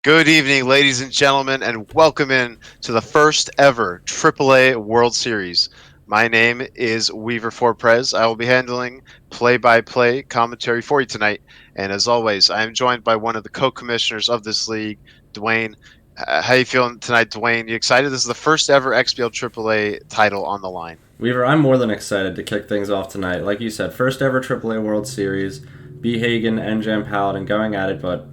Good evening, ladies and gentlemen, and welcome in to the first ever AAA World Series. My name is Weaver Forprez. I will be handling play-by-play commentary for you tonight. And as always, I am joined by one of the co-commissioners of this league, Dwayne. How you feeling tonight, Dwayne? You excited? This is the first ever XBL AAA title on the line. Weaver, I'm more than excited to kick things off tonight. Like you said, first ever AAA World Series, bhagen and JamPaladin going at it, but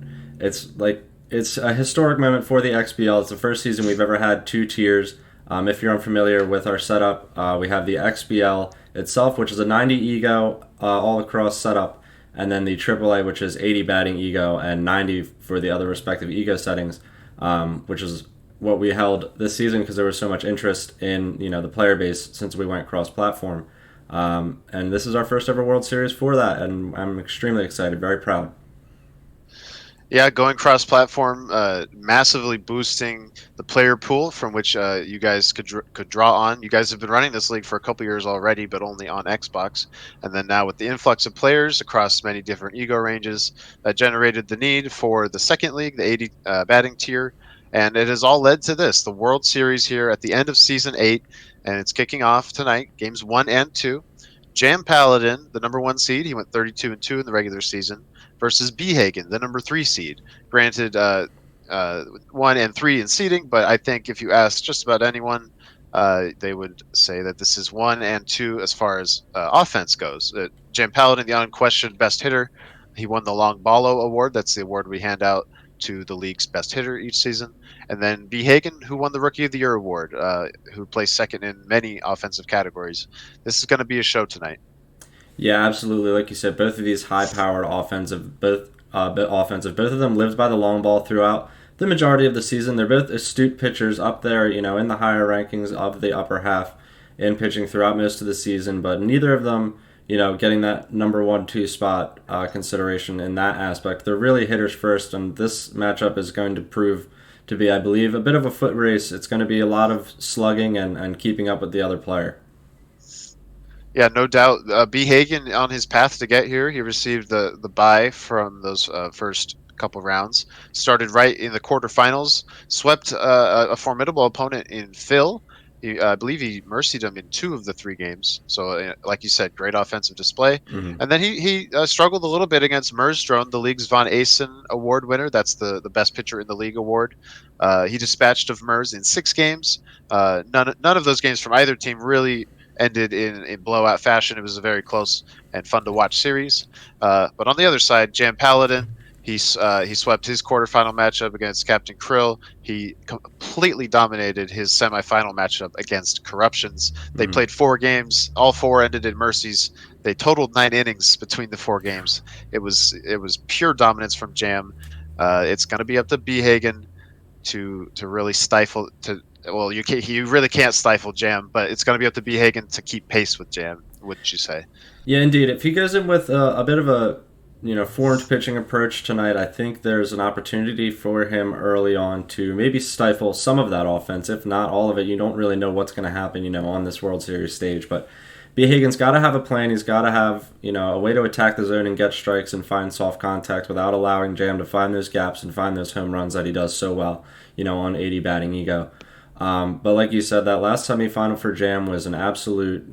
it's a historic moment for the XBL. It's the first season we've ever had two tiers. If you're unfamiliar with our setup, we have the XBL itself, which is a 90 ego all across setup, and then the AAA, which is 80 batting ego and 90 for the other respective ego settings, which is what we held this season because there was so much interest in the player base since we went cross-platform. And this is our first ever World Series for that, and I'm extremely excited, very proud. Yeah, going cross-platform, massively boosting the player pool from which you guys could draw on. You guys have been running this league for a couple years already, but only on Xbox. And then now with the influx of players across many different ego ranges, that generated the need for the second league, the 80 batting tier. And it has all led to this, the World Series here at the end of Season 8, and it's kicking off tonight, Games 1 and 2. JamPaladin, the number 1 seed, he went 32-2 in the regular season, versus bhagen, the number 3 seed. Granted, 1 and 3 in seeding, but I think if you ask just about anyone, they would say that this is 1 and 2 as far as offense goes. JamPaladin, the unquestioned best hitter, he won the Long Ballo Award. That's the award we hand out to the league's best hitter each season. And then bhagen, who won the Rookie of the Year award, who placed second in many offensive categories. This is going to be a show tonight. Yeah, absolutely. Like you said, both of these high-powered both of them lived by the long ball throughout the majority of the season. They're both astute pitchers up there, in the higher rankings of the upper half in pitching throughout most of the season, but neither of them, getting that number 1-2 spot consideration in that aspect. They're really hitters first, and this matchup is going to prove to be, I believe, a bit of a foot race. It's going to be a lot of slugging and keeping up with the other player. Yeah, no doubt. bhagen, on his path to get here, he received the bye from those first couple rounds. Started right in the quarterfinals, swept a formidable opponent in Phil. I believe he mercied him in 2 of the 3 games. So, like you said, great offensive display. Hmm. And then he struggled a little bit against Merstrone, the league's Von Asen Award winner. That's the best pitcher in the league award. He dispatched of Mers in 6 games. None of those games from either team really ended in blowout fashion. It was a very close and fun to watch series. But on the other side, JamPaladin, he swept his quarterfinal matchup against Captain Krill. He completely dominated his semifinal matchup against Corruptions. They Hmm. played 4 games. All 4 ended in mercies. They totaled 9 innings between the 4 games. It was pure dominance from Jam. It's going to be up to B Hagen to really stifle to. Well, you really can't stifle Jam, but it's going to be up to B Hagen to keep pace with Jam. Wouldn't you say? Yeah, indeed. If he goes in with a bit of a formed pitching approach tonight, I think there's an opportunity for him early on to maybe stifle some of that offense, if not all of it. You don't really know what's going to happen, on this World Series stage. But B. Hagen's got to have a plan. He's got to have a way to attack the zone and get strikes and find soft contact without allowing Jam to find those gaps and find those home runs that he does so well, on 80 batting ego. But like you said, that last semifinal for Jam was an absolute,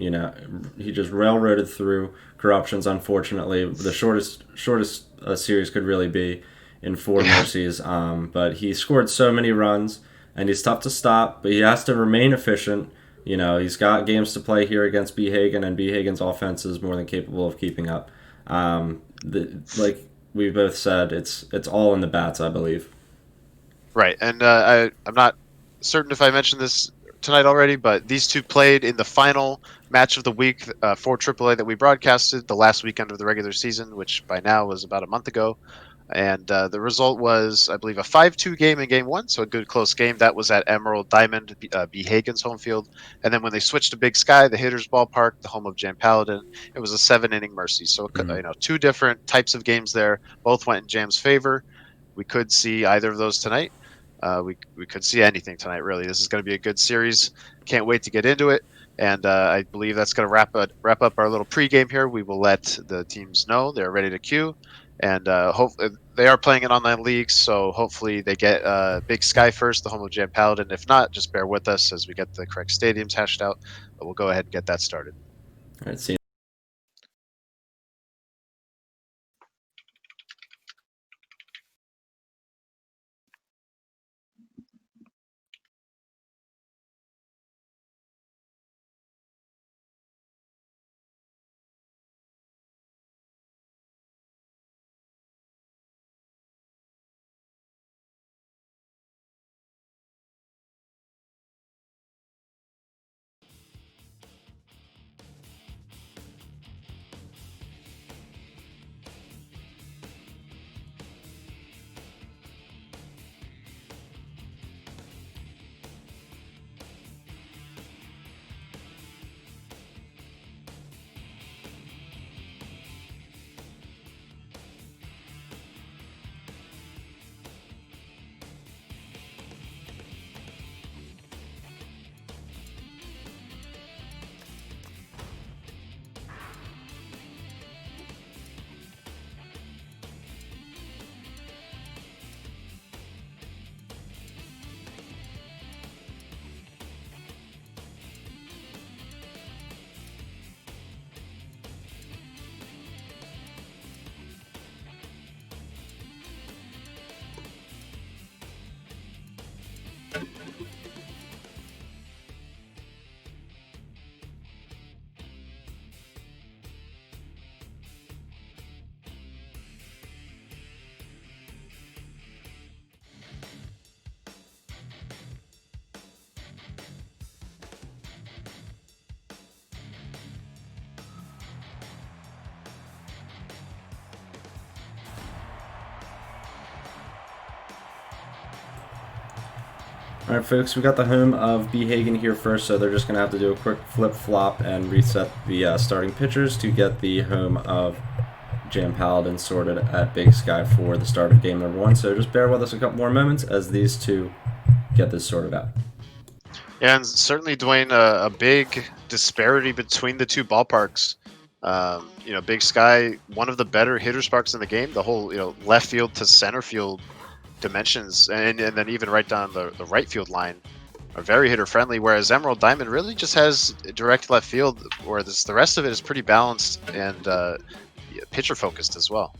he just railroaded through Corruptions. Unfortunately, the shortest a series could really be in 4 Yeah. mercies. But he scored so many runs, and he's tough to stop. But he has to remain efficient. He's got games to play here against B Hagen, and B Hagen's offense is more than capable of keeping up. Like we both said, it's all in the bats, I believe. Right, and I'm not certain if I mentioned this tonight already, but these two played in the final match of the week for AAA that we broadcasted the last weekend of the regular season, which by now was about a month ago. And the result was, I believe, a 5-2 game in Game 1, so a good close game. That was at Emerald Diamond, B. Hagen's home field. And then when they switched to Big Sky, the Hitters Ballpark, the home of Paladin, it was a 7-inning mercy. So, Mm-hmm. 2 different types of games there. Both went in Jam's favor. We could see either of those tonight. We could see anything tonight, really. This is going to be a good series. Can't wait to get into it. And I believe that's going to wrap up our little pregame here. We will let the teams know they're ready to queue, and they are playing in online leagues, so hopefully they get Big Sky first, the home of Jam Paladin. If not, just bear with us as we get the correct stadiums hashed out. But we'll go ahead and get that started. All right, see. All right, folks, we got the home of B. Hagen here first, so they're just going to have to do a quick flip-flop and reset the starting pitchers to get the home of Jam Paladin sorted at Big Sky for the start of game number 1. So just bear with us a couple more moments as these two get this sorted out. Yeah, and certainly, Dwayne, a big disparity between the two ballparks. Big Sky, one of the better hitters parks in the game. The whole, left field to center field dimensions, and then even right down the right field line. are very hitter friendly, whereas Emerald Diamond really just has direct left field, whereas the rest of it is pretty balanced and pitcher focused as well.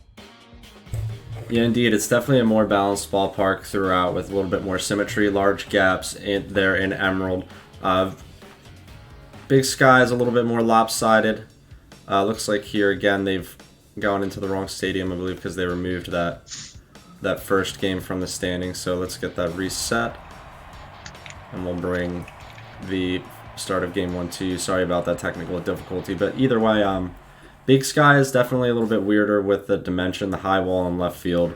Yeah, indeed. It's definitely a more balanced ballpark throughout with a little bit more symmetry, large gaps there in Emerald. Big Sky is a little bit more lopsided. Looks like here again they've gone into the wrong stadium, I believe, because they removed that first game from the standings. So let's get that reset. And we'll bring the start of game 1 to you. Sorry about that technical difficulty. But either way, Big Sky is definitely a little bit weirder with the dimension. The high wall in left field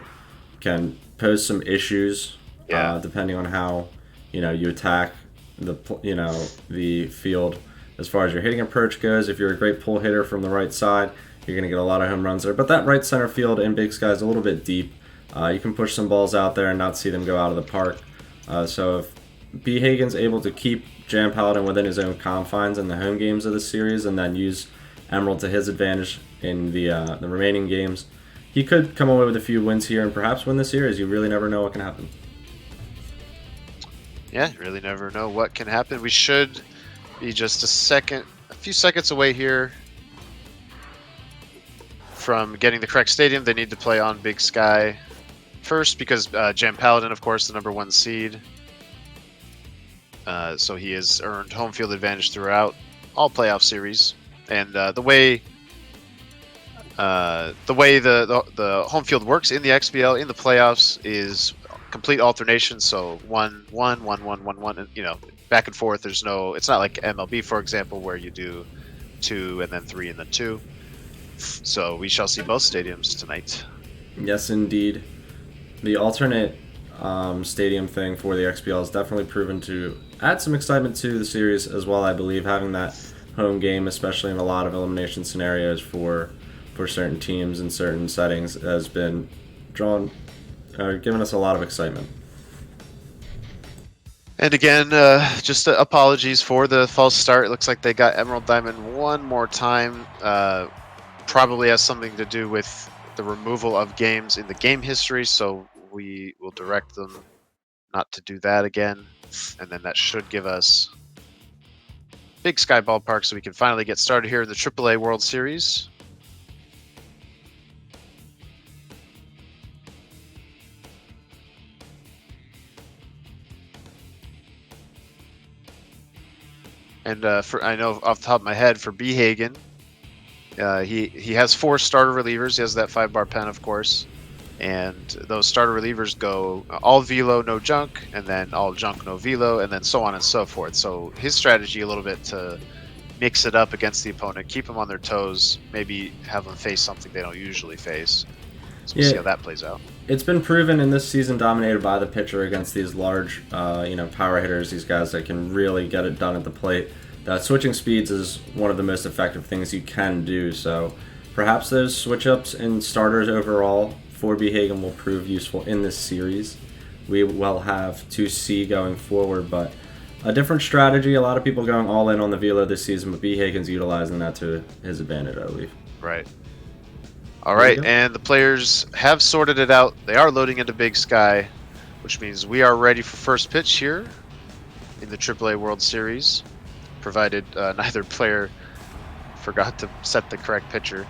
can pose some issues, depending on how you attack the field. As far as your hitting approach goes, if you're a great pull hitter from the right side, you're going to get a lot of home runs there. But that right center field in Big Sky is a little bit deep. You can push some balls out there and not see them go out of the park. So if B. Hagen's able to keep JamPaladin within his own confines in the home games of the series and then use Emerald to his advantage in the remaining games, he could come away with a few wins here and perhaps win the series. You really never know what can happen. Yeah, you really never know what can happen. We should be just a few seconds away here from getting the correct stadium. They need to play on Big Sky first because JamPaladin, of course, the #1 seed. So he has earned home field advantage throughout all playoff series. And the way the home field works in the XBL in the playoffs is complete alternation. So 1-1, 1-1, 1-1, and back and forth. It's not like MLB, for example, where you do 2 and then 3 and then 2. So we shall see both stadiums tonight. Yes, indeed. The alternate stadium thing for the XBL has definitely proven to add some excitement to the series as well. I believe having that home game, especially in a lot of elimination scenarios for certain teams in certain settings, has been given us a lot of excitement. And again, just apologies for the false start. It looks like they got Emerald Diamond one more time. Probably has something to do with the removal of games in the game history, so we will direct them not to do that again. And then that should give us Big Sky Ballpark so we can finally get started here in the AAA World Series. And I know off the top of my head, for B. Hagen, he has 4 starter relievers. He has that 5-bar pen, of course. And those starter relievers go all velo, no junk, and then all junk, no velo, and then so on and so forth. So his strategy a little bit to mix it up against the opponent, keep them on their toes, maybe have them face something they don't usually face. So we'll see how that plays out. It's been proven in this season dominated by the pitcher against these large, power hitters, these guys that can really get it done at the plate. That switching speeds is one of the most effective things you can do. So perhaps those switch-ups in starters overall for B. Hagen will prove useful in this series. We will have to see going forward, but a different strategy. A lot of people going all in on the velo this season, but B. Hagen's utilizing that to his advantage, I believe. Right. All right, and the players have sorted it out. They are loading into Big Sky, which means we are ready for first pitch here in the AAA World Series, provided neither player forgot to set the correct pitcher.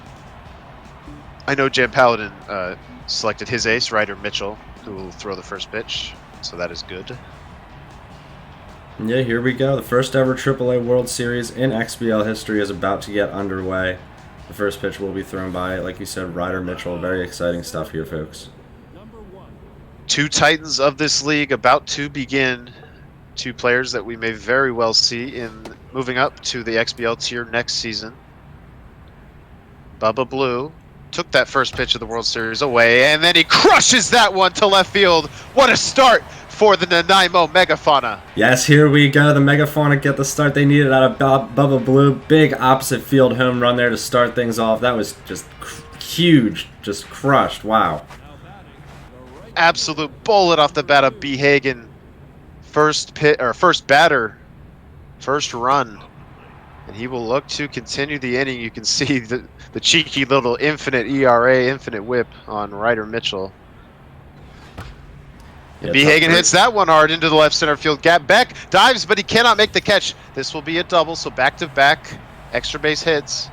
I know JamPaladin selected his ace, Ryder Mitchell, who will throw the first pitch, so that is good. Yeah, here we go. The first ever AAA World Series in XBL history is about to get underway. The first pitch will be thrown by, like you said, Ryder Mitchell. Very exciting stuff here, folks. 2 titans of this league about to begin. 2 players that we may very well see in moving up to the XBL tier next season. Bubba Blue took that first pitch of the World Series away, and then he crushes that one to left field. What a start for the Nanaimo Megafauna. Yes, here we go. The Megafauna get the start they needed out of Bubba Blue. Big opposite field home run there to start things off. That was just huge, just crushed. Wow. Absolute bullet off the bat of B. Hagen. First batter, first run. And he will look to continue the inning. You can see the cheeky little infinite ERA, infinite whip on Ryder Mitchell. And Yeah, tough Hagen break. hits that one hard into the left center field gap. Beck dives, but he cannot make the catch. This will be a double, so back-to-back extra base hits.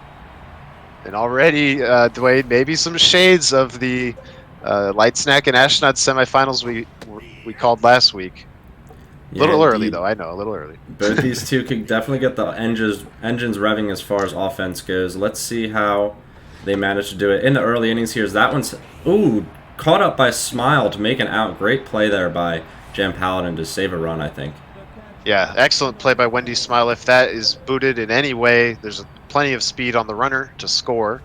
And already, Dwayne, maybe some shades of the Light Snack and Astronaut semifinals we called last week. A Yeah, little early, indeed. though. I know, a little early. Both these two could definitely get the engines revving as far as offense goes. Let's see how they manage to do it in the early innings. Here's that one's caught up by Smile to make an out. Great play there by JamPaladin to save a run, I think. Yeah, excellent play by Wendy Smile. If that is booted in any way, there's plenty of speed on the runner to score.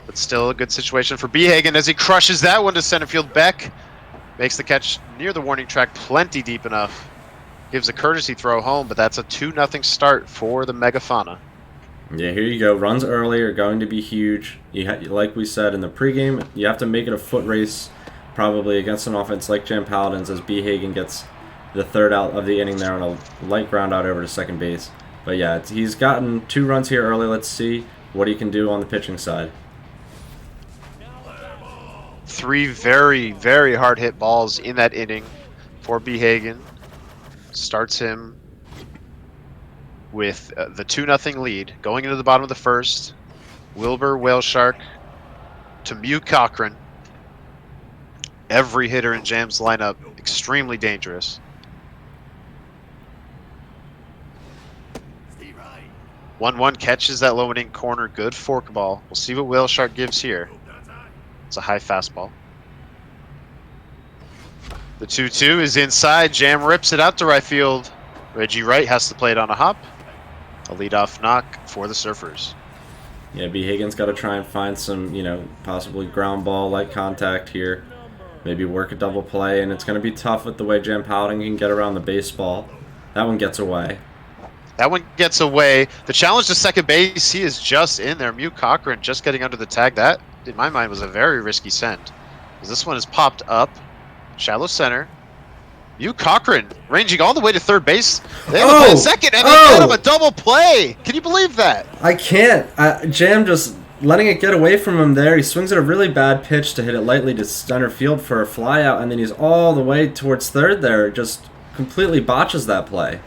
But still a good situation for Hagen as he crushes that one to center field. Beck makes the catch near the warning track, plenty deep enough. Gives a courtesy throw home, but that's a 2-0 start for the Megafauna. Yeah, here you go. Runs early are going to be huge. Like we said in the pregame, you have to make it a foot race, probably against an offense like JamPaladin's, as Hagen gets the third out of the inning there on a light ground out over to second base. But yeah, he's gotten 2 runs here early. Let's see what he can do on the pitching side. 3 very, very hard hit balls in that inning for Hagen. Starts him with the 2-0 lead. Going into the bottom of the first, Wilbur Whale Shark to Mew Cochran. Every hitter in Jam's lineup extremely dangerous. 1-1 catches that low inning corner. Good forkball. We'll see what Whale Shark gives here. It's a high fastball. The 2-2 is inside. Jam rips it out to right field. Reggie Wright has to play it on a hop. A leadoff knock for the Surfers. Yeah, Hagen's got to try and find some, possibly ground ball like contact here. Maybe work a double play, and it's going to be tough with the way JamPaladin can get around the baseball. That one gets away. That one gets away. The challenge to second base, he is just in there. Mew Cochran just getting under the tag. That, in my mind, was a very risky send. Because this one is popped up. Shallow center. Mew Cochran ranging all the way to third base. They have a play at second, and they get him a double play. Can you believe that? I can't. Jam just letting it get away from him there. He swings at a really bad pitch to hit it lightly to center field for a fly out, and then he's all the way towards third there. Just completely botches that play.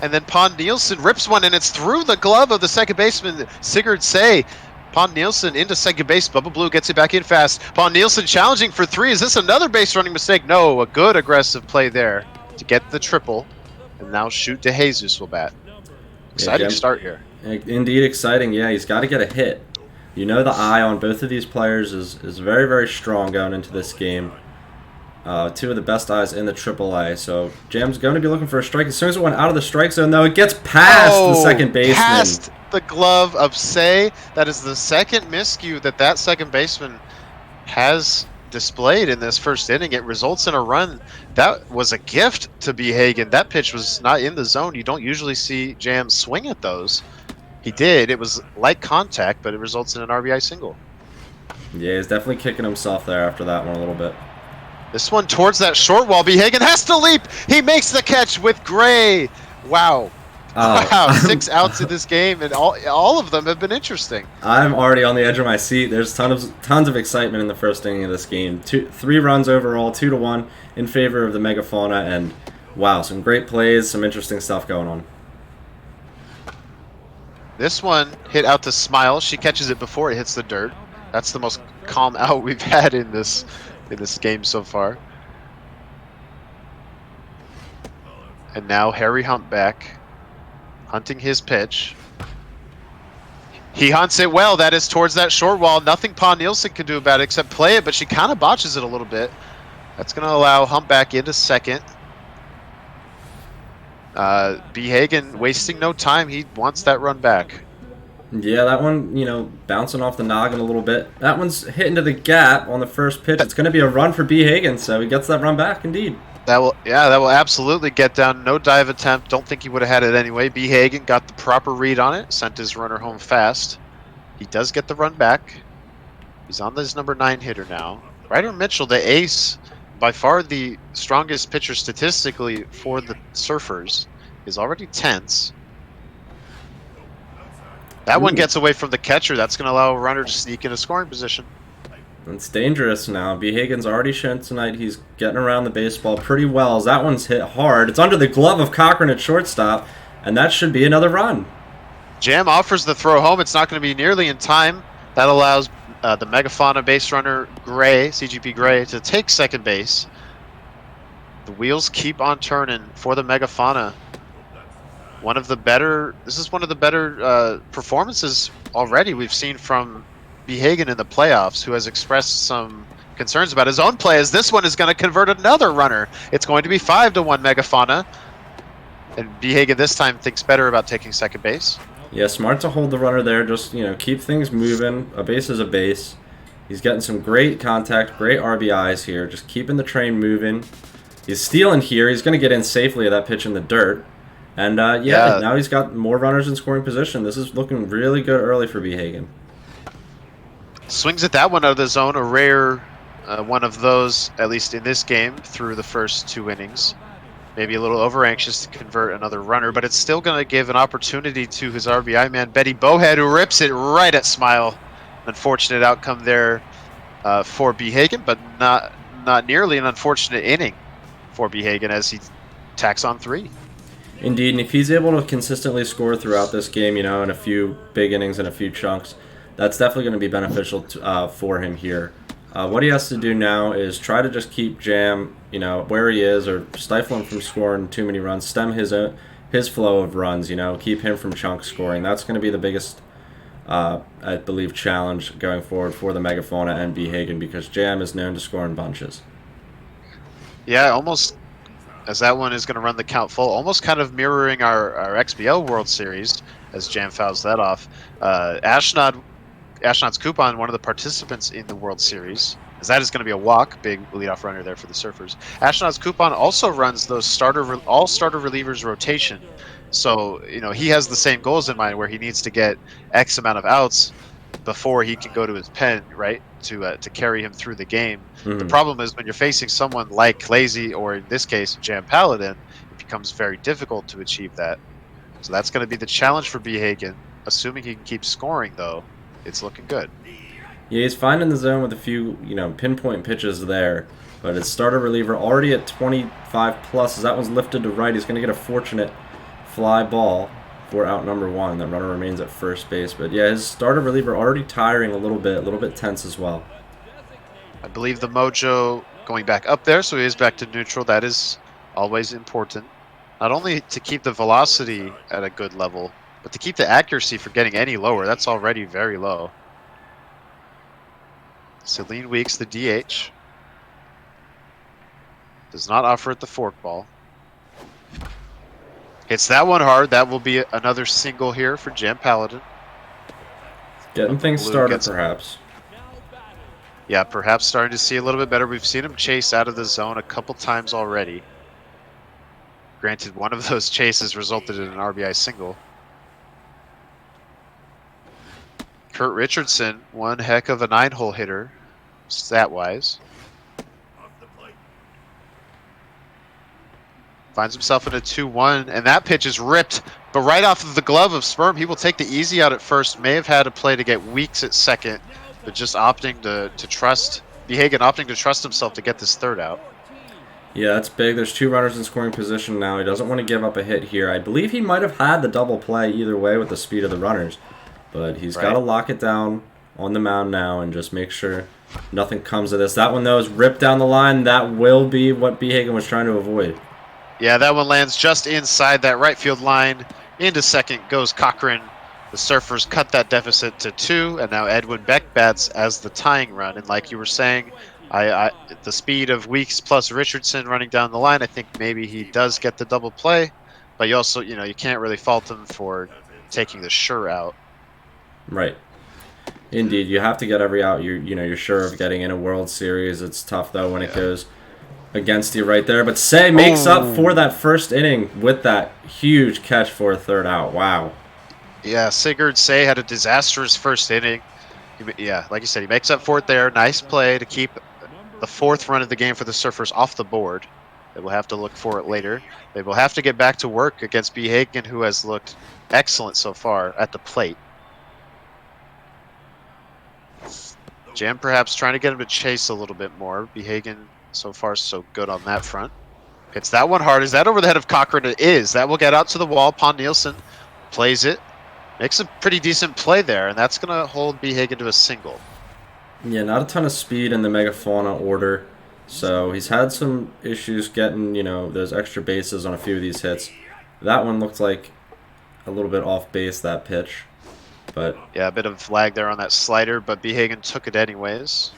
And then Pond Nielsen rips one, and it's through the glove of the second baseman, Sigurd Say. Pond Nielsen into second base. Bubba Blue gets it back in fast. Pond Nielsen challenging for 3. Is this another base running mistake? No, a good aggressive play there to get the triple. And now Shoot De Jesus will bat. Exciting start here. Indeed exciting. Yeah, he's got to get a hit. The eye on both of these players is very, very strong going into this game. 2 of the best eyes in the AAA. So Jam's going to be looking for a strike. As soon as it went out of the strike zone, though, it gets past the second baseman. Past the glove of Say. That is the second miscue that second baseman has displayed in this first inning. It results in a run. That was a gift to Hagen. That pitch was not in the zone. You don't usually see Jam swing at those. He did. It was light contact, but it results in an RBI single. Yeah, he's definitely kicking himself there after that one a little bit. This one towards that short wall. Hagen has to leap. He makes the catch with Gray. Wow. Wow, 6 outs in this game, and all of them have been interesting. I'm already on the edge of my seat. There's tons of excitement in the first inning of this game. 3 runs overall, 2-1 in favor of the Megafauna, and wow, some great plays, some interesting stuff going on. This one hit out to Smile. She catches it before it hits the dirt. That's the most calm out we've had in this game so far. And now Harry Humpback hunting his pitch. He hunts it well. That is towards that short wall. Nothing Pond Nielsen can do about it except play it, but she kind of botches it a little bit. That's going to allow Humpback into second. Hagen wasting no time. He wants that run back. Yeah, that one, bouncing off the noggin a little bit. That one's hit into the gap on the first pitch. It's going to be a run for Hagen, so he gets that run back, indeed. That will absolutely get down. No dive attempt. Don't think he would have had it anyway. Hagen got the proper read on it. Sent his runner home fast. He does get the run back. He's on his number 9 hitter now. Ryder Mitchell, the ace, by far the strongest pitcher statistically for the Surfers, is already tense. That one gets away from the catcher. That's going to allow a runner to sneak into scoring position. It's dangerous now. Behagen's already shown tonight he's getting around the baseball pretty well. As that one's hit hard. It's under the glove of Cochran at shortstop, and that should be another run. Jam offers the throw home. It's not going to be nearly in time. That allows the Megafauna base runner Gray, CGP Gray, to take second base. The wheels keep on turning for the Megafauna. This is one of the better performances already we've seen from Behagen in the playoffs, who has expressed some concerns about his own play, as this one is going to convert another runner. It's going to be 5-1 Megafauna. And Behagen this time thinks better about taking second base. Yeah, smart to hold the runner there. Just, keep things moving. A base is a base. He's getting some great contact, great RBIs here. Just keeping the train moving. He's stealing here. He's going to get in safely at that pitch in the dirt. And, now he's got more runners in scoring position. This is looking really good early for Behagen. Swings at that one out of the zone. A rare one of those, at least in this game, through the first 2 innings. Maybe a little over-anxious to convert another runner, but it's still going to give an opportunity to his RBI man, Betty Bowhead, who rips it right at Smile. Unfortunate outcome there for Behagen, but not nearly an unfortunate inning for Behagen as he tacks on 3. Indeed, and if he's able to consistently score throughout this game, in a few big innings and a few chunks, that's definitely going to be beneficial for him here. What he has to do now is try to just keep Jam, where he is, or stifle him from scoring too many runs, stem his flow of runs, keep him from chunk scoring. That's going to be the biggest, I believe, challenge going forward for the Megafauna and Behagen, because Jam is known to score in bunches. Yeah, almost, as that one is going to run the count full, almost kind of mirroring our XBL World Series, as Jam fouls that off. Ashnod's Coupon, one of the participants in the World Series, as that is going to be a walk, big leadoff runner there for the Surfers. Ashnod's Coupon also runs those all starter relievers rotation. So, he has the same goals in mind, where he needs to get X amount of outs before he can go to his pen, right, to carry him through the game. Mm-hmm. The problem is when you're facing someone like Lazy, or in this case, JamPaladin, it becomes very difficult to achieve that. So that's going to be the challenge for Behagen. Assuming he can keep scoring, though, it's looking good. Yeah, he's finding the zone with a few, pinpoint pitches there. But his starter reliever already at 25 plus. As that one's lifted to right, he's going to get a fortunate fly ball for out number 1. That runner remains at first base. But yeah, his starter reliever already tiring a little bit tense as well. I believe the mojo going back up there, so he is back to neutral. That is always important. Not only to keep the velocity at a good level, but to keep the accuracy from getting any lower. That's already very low. Celine Weeks, the DH. Does not offer it the forkball. Hits that one hard. That will be another single here for JamPaladin. Getting things started, perhaps. Yeah, perhaps starting to see a little bit better. We've seen him chase out of the zone a couple times already. Granted, one of those chases resulted in an RBI single. Kurt Richardson, one heck of a 9-hole hitter, stat-wise. Finds himself in a 2-1, and that pitch is ripped, but right off of the glove of Sperm. He will take the easy out at first. May have had a play to get Weeks at second, but just opting to trust Behagen, opting to trust himself to get this third out. Yeah, that's big. There's 2 runners in scoring position now. He doesn't want to give up a hit here. I believe he might have had the double play either way with the speed of the runners. But he's got to lock it down on the mound now and just make sure nothing comes of this. That one, though, is ripped down the line. That will be what Behagen was trying to avoid. Yeah, that one lands just inside that right field line. Into second goes Cochran. The Surfers cut that deficit to 2, and now Edwin Beck bats as the tying run. And like you were saying, the speed of Weeks plus Richardson running down the line, I think maybe he does get the double play. But you also, you can't really fault him for taking the sure out. Right. Indeed, you have to get every out you're sure of getting in a World Series. It's tough though when it goes against you right there. But Say makes up for that first inning with that huge catch for a third out. Wow. Yeah, Sigurd Say had a disastrous first inning. Yeah, like you said, he makes up for it there. Nice play to keep the 4th run of the game for the Surfers off the board. They will have to look for it later. They will have to get back to work against Behagen, who has looked excellent so far at the plate. Jam perhaps trying to get him to chase a little bit more. Behagen so far so good on that front. Hits that one hard. Is that over the head of Cochran? It is. That will get out to the wall. Pon Nielsen plays it. Makes a pretty decent play there, and that's going to hold Behagen to a single. Yeah, not a ton of speed in the Megafauna order, so he's had some issues getting, those extra bases on a few of these hits. That one looked like a little bit off base, that pitch, but Yeah, a bit of lag there on that slider, but Behagen took it anyways.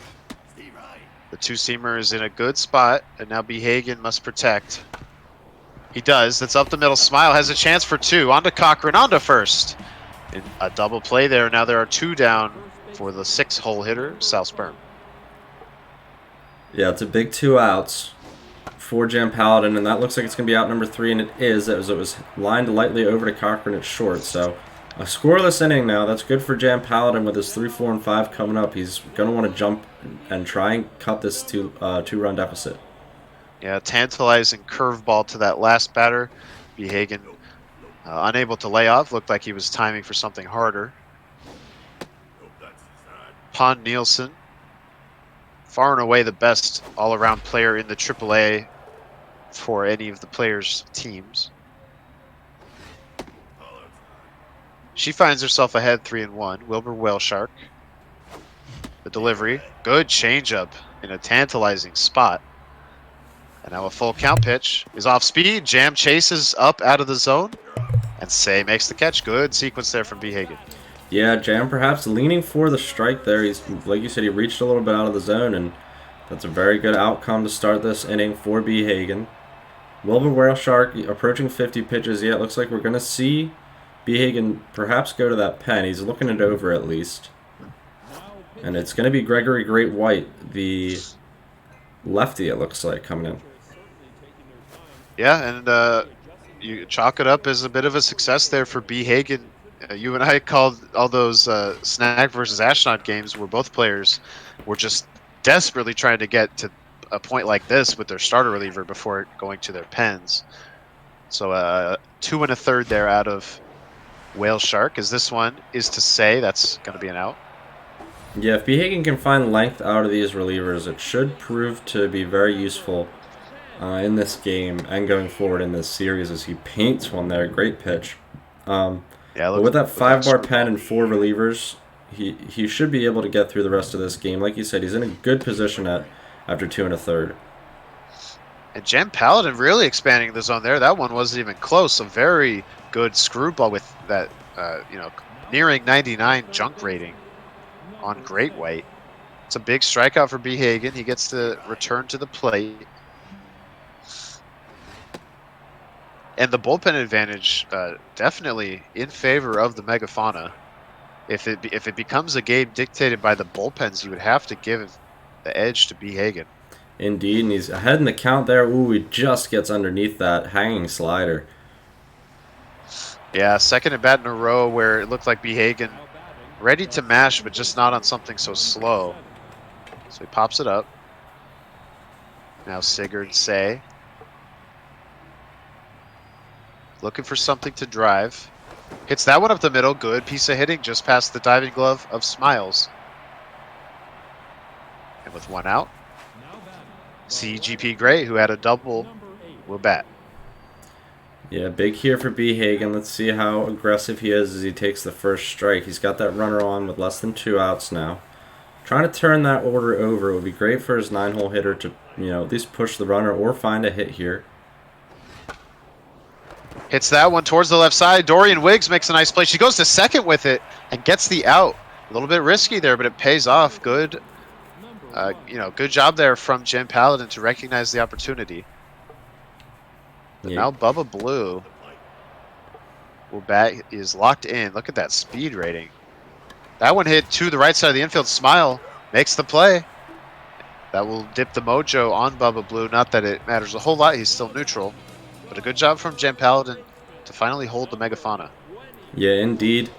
The two-seamer is in a good spot, and now Behagen must protect. He does. That's up the middle. Smile has a chance for two. On to Cochran, on to first. In a double play there. Now there are two down for the 6-hole hitter, Sal Sperm. yeah, it's a big 2 outs for JamPaladin, and that looks like it's going to be out number 3, and it is. It was lined lightly over to Cochran at short, so a scoreless inning now. That's good for JamPaladin with his 3, 4, and 5 coming up. He's going to want to jump and try and cut this two-run deficit. Yeah, tantalizing curveball to that last batter. Behagen unable to lay off. Looked like he was timing for something harder. Pon Nielsen, far and away the best all-around player in the AAA for any of the players' teams. She finds herself ahead 3-1. Wilbur Whaleshark. The delivery. Good changeup in a tantalizing spot. And now a full count pitch is off speed. Jam chases up out of the zone. And Say makes the catch. Good sequence there from Behagen. Yeah, Jam perhaps leaning for the strike there. He's, like you said, he reached a little bit out of the zone, and that's a very good outcome to start this inning for Behagen. Wilbur Whaleshark approaching 50 pitches. Yeah, it looks like we're going to see Behagen perhaps go to that pen. He's looking it over at least. And it's going to be Gregory Great White, the lefty, it looks like, coming in. Yeah, and you chalk it up as a bit of a success there for Behagen. You and I called all those Snag versus Astronaut games where both players were just desperately trying to get to a point like this with their starter reliever before going to their pens. So 2 1/3 there out of Whaleshark, as this one is to Say. That's going to be an out. Yeah, if Behagen can find length out of these relievers, it should prove to be very useful in this game and going forward in this series as he paints one there. Great pitch. Yeah, but with that 5-bar pen and 4 relievers, he should be able to get through the rest of this game. Like you said, he's in a good position after 2 1/3. And JamPaladin really expanding the zone there. That one wasn't even close. A very good screwball with that, nearing 99 junk rating on Great White. It's a big strikeout for Behagen. He gets to return to the plate. And the bullpen advantage definitely in favor of the Megafauna. If it becomes a game dictated by the bullpens, you would have to give the edge to Behagen. Indeed, and he's ahead in the count there. Ooh, he just gets underneath that hanging slider. Yeah, second at bat in a row where it looked like Behagen ready to mash, but just not on something so slow. So he pops it up. Now Sigurd Say. Looking for something to drive. Hits that one up the middle. Good piece of hitting just past the diving glove of Smiles. And with 1 out, CGP Gray, who had a double, will bat. Yeah, big here for Behagen. Let's see how aggressive he is as he takes the first strike. He's got that runner on with less than 2 outs now. Trying to turn that order over. It would be great for his 9-hole hitter to, at least push the runner or find a hit here. Hits that one towards the left side. Dorian Wiggs makes a nice play. She goes to second with it and gets the out. A little bit risky there, but it pays off. Good, good job there from JamPaladin to recognize the opportunity. But now Bubba Blue will bat, is locked in. Look at that speed rating. That one hit to the right side of the infield. Smile makes the play. That will dip the mojo on Bubba Blue. Not that it matters a whole lot. He's still neutral. But a good job from JamPaladin to finally hold the Megafauna. Yeah, indeed.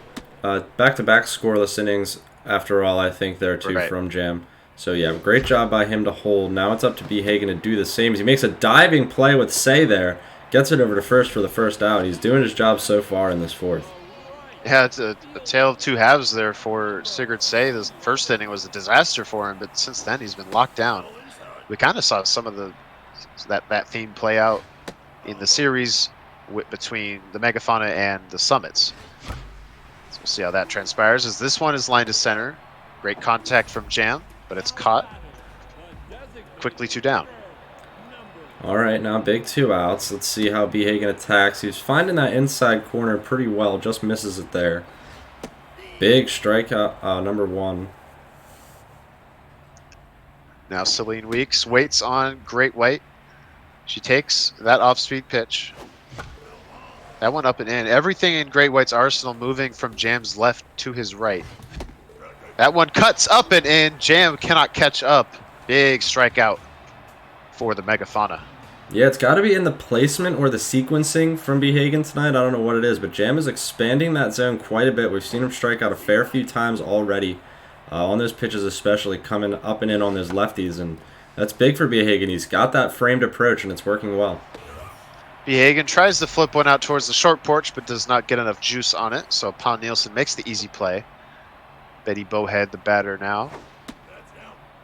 Back-to-back scoreless innings after all, I think, there too, from Jam. So, yeah, great job by him to hold. Now it's up to Behagen to do the same. As he makes a diving play with Say there. Gets it over to first for the first out. He's doing his job so far in this 4th. Yeah, it's a tale of two halves there for Sigurd Say. The first inning was a disaster for him, but since then he's been locked down. We kind of saw some of that theme play out in the series between the Megafauna and the Summits. So we'll see how that transpires. As this one is lined to center, great contact from Jam, but it's caught. Quickly 2 down. All right, now big 2 outs. Let's see how Behagen attacks. He's finding that inside corner pretty well, just misses it there. Big strikeout, number 1. Now Celine Weeks waits on Great White. She takes that off-speed pitch. That one up and in. Everything in Great White's arsenal moving from Jam's left to his right. That one cuts up and in. Jam cannot catch up. Big strikeout for the Megafauna. Yeah, it's got to be in the placement or the sequencing from Behagen tonight. I don't know what it is, but Jam is expanding that zone quite a bit. We've seen him strike out a fair few times already on those pitches, especially coming up and in on those lefties, and that's big for Behagen. He's got that framed approach, and it's working well. Behagen tries to flip one out towards the short porch, but does not get enough juice on it, so Pon Nielsen makes the easy play. Betty Bowhead, the batter now.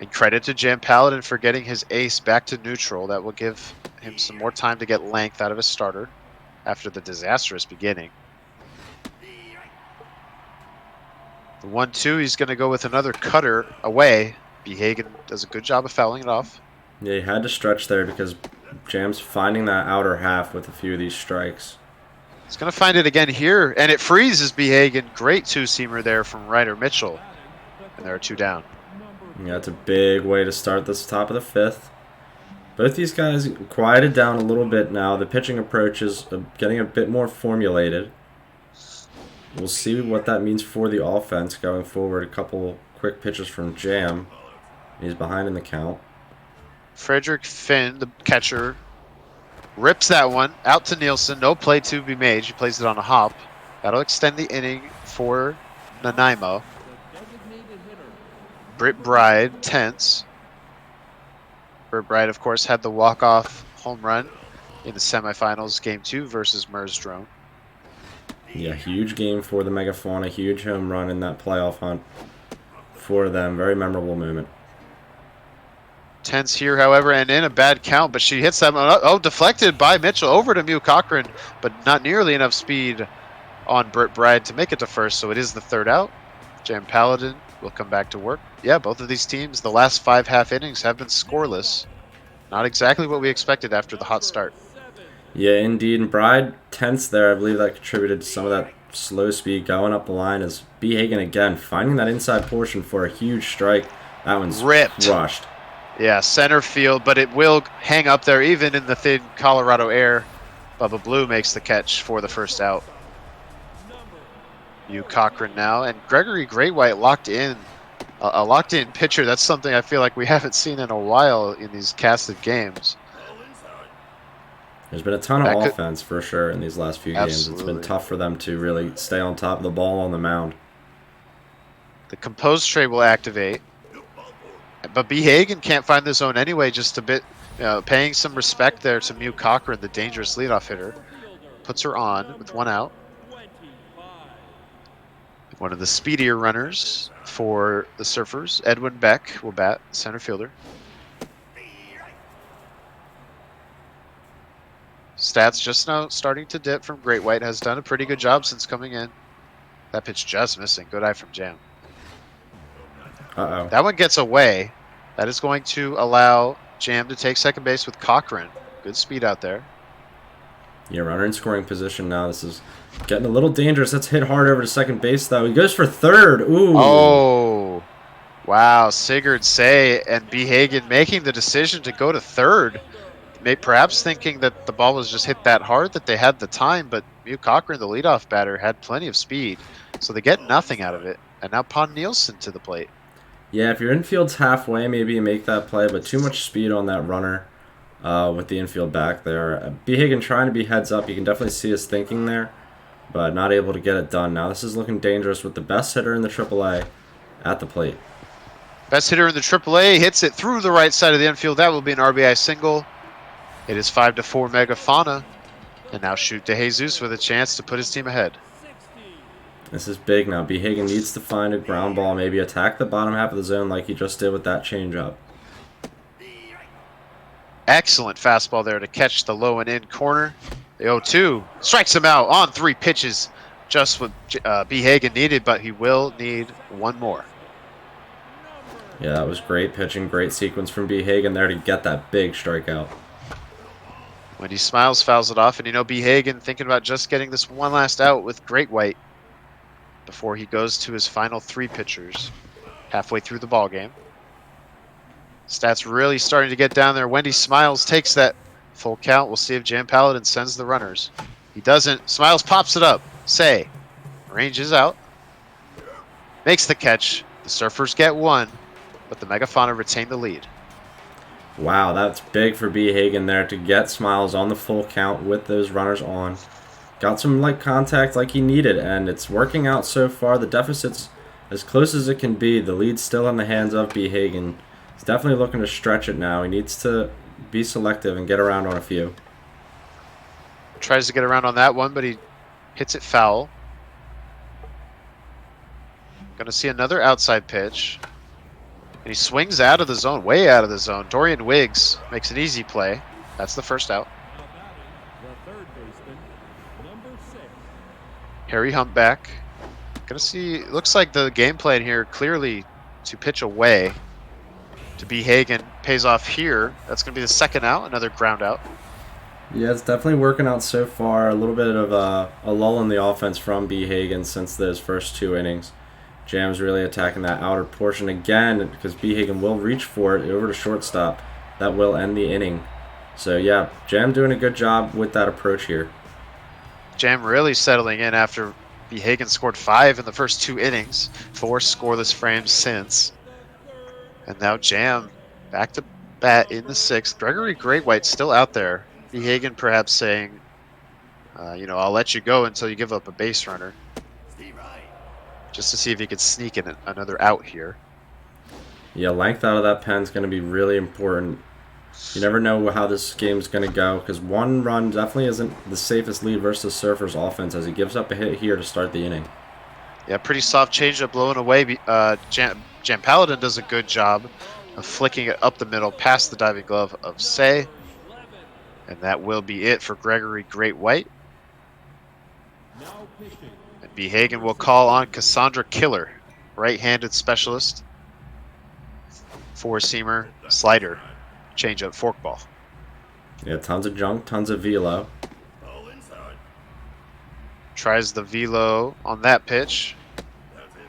And credit to JamPaladin for getting his ace back to neutral. That will give him some more time to get length out of his starter after the disastrous beginning. The 1-2, he's going to go with another cutter away. Behagen does a good job of fouling it off. Yeah, he had to stretch there because Jam's finding that outer half with a few of these strikes. He's going to find it again here, and it freezes Behagen. Great two-seamer there from Ryder Mitchell. And there are 2 down. Yeah, it's a big way to start this top of the 5th. Both these guys quieted down a little bit now. The pitching approach is getting a bit more formulated. We'll see what that means for the offense going forward. A couple quick pitches from Jam. He's behind in the count. Frederick Finn, the catcher, rips that one out to Nielsen. No play to be made. She plays it on a hop. That'll extend the inning for Nanaimo. Britt Bride, tense. Britt Bride, of course, had the walk-off home run in the semifinals, Game 2 versus Mers Drone. Yeah, huge game for the Megafauna. Huge home run in that playoff hunt for them. Very memorable moment. Tense here, however, and in a bad count, but she hits that one. Oh, deflected by Mitchell over to Mew Cochran, but not nearly enough speed on Britt Bride to make it to first, so it is the 3rd out. JamPaladin will come back to work. Yeah, both of these teams, the last 5 half innings have been scoreless. Not exactly what we expected after the hot start. Yeah, indeed. And Bride tense there. I believe that contributed to some of that slow speed going up the line as Behagen again finding that inside portion for a huge strike. That one's ripped. Rushed. Yeah, center field, but it will hang up there even in the thin Colorado air. Bubba Blue makes the catch for the 1st out. Mew Cochran now, and Gregory Greatwhite locked in. A locked-in pitcher, that's something I feel like we haven't seen in a while in these casted games. There's been a ton of offense for sure in these last few games. It's been tough for them to really stay on top of the ball on the mound. The composed tray will activate. But Behagen can't find the zone anyway, just a bit, paying some respect there to Mew Cochran, the dangerous leadoff hitter. Puts her on with 1 out. One of the speedier runners for the Surfers, Edwin Beck, will bat, center fielder. Stats just now starting to dip from Great White. Has done a pretty good job since coming in. That pitch just missing. Good eye from Jam. Uh-oh. That one gets away. That is going to allow Jam to take second base with Cochran. Good speed out there. Yeah, runner in scoring position now. This is getting a little dangerous. That's hit hard over to second base, though. He goes for 3rd. Ooh. Oh, wow. Sigurd Say and Behagen making the decision to go to 3rd. Perhaps thinking that the ball was just hit that hard that they had the time, but Mew Cochran, the leadoff batter, had plenty of speed. So they get nothing out of it. And now Pon Nielsen to the plate. Yeah, if your infield's halfway, maybe you make that play, but too much speed on that runner with the infield back there. Behagen trying to be heads up. You can definitely see his thinking there, but not able to get it done. Now this is looking dangerous with the best hitter in the AAA at the plate. Best hitter in the AAA hits it through the right side of the infield. That will be an RBI single. It is 5-4 Megafauna. And now Shoot de Jesus with a chance to put his team ahead. This is big now. Behagen needs to find a ground ball, maybe attack the bottom half of the zone like he just did with that changeup. Excellent fastball there to catch the low and in corner. The 0-2 strikes him out on 3 pitches. Just what Behagen needed, but he will need one more. Yeah, that was great pitching, great sequence from Behagen there to get that big strikeout. When he smiles, fouls it off, and Behagen thinking about just getting this one last out with Great White before he goes to his final 3 pitchers halfway through the ball game. Stats really starting to get down there. Wendy Smiles takes that full count. We'll see if JamPaladin sends the runners. He doesn't. Smiles pops it up. Say, ranges out, makes the catch. The Surfers get 1, but the Megafauna retain the lead. Wow, that's big for Behagen there to get Smiles on the full count with those runners on. Got some contact like he needed, and it's working out so far. The deficit's as close as it can be. The lead's still in the hands of Behagen. He's definitely looking to stretch it now. He needs to be selective and get around on a few. Tries to get around on that one, but he hits it foul. Gonna see another outside pitch. And he swings out of the zone, way out of the zone. Dorian Wiggs makes an easy play. That's the first out. Harry Humpback. Gonna see, looks like the game plan here clearly to pitch away to Behagen pays off here. That's gonna be the second out, another ground out. Yeah, it's definitely working out so far. A little bit of a lull in the offense from Behagen since those first 2 innings. Jam's really attacking that outer portion again because Behagen will reach for it over to shortstop. That will end the inning. So yeah, Jam doing a good job with that approach here. Jam really settling in after Behagen scored 5 in the first 2 innings. 4 scoreless frames since. And now Jam back to bat in the 6th. Gregory Greatwhite still out there. Behagen perhaps saying, I'll let you go until you give up a base runner. Just to see if he could sneak in another out here. Yeah, length out of that pen is going to be really important. You never know how this game's going to go because 1 run definitely isn't the safest lead versus Surfers offense as he gives up a hit here to start the inning. Yeah, pretty soft changeup blowing away. JamPaladin does a good job of flicking it up the middle past the diving glove of Say. And that will be it for Gregory Greatwhite. And Behagen will call on Cassandra Killer, right-handed specialist, 4-seamer, slider, changeup, forkball. Yeah, tons of junk, tons of velo. Tries the velo on that pitch,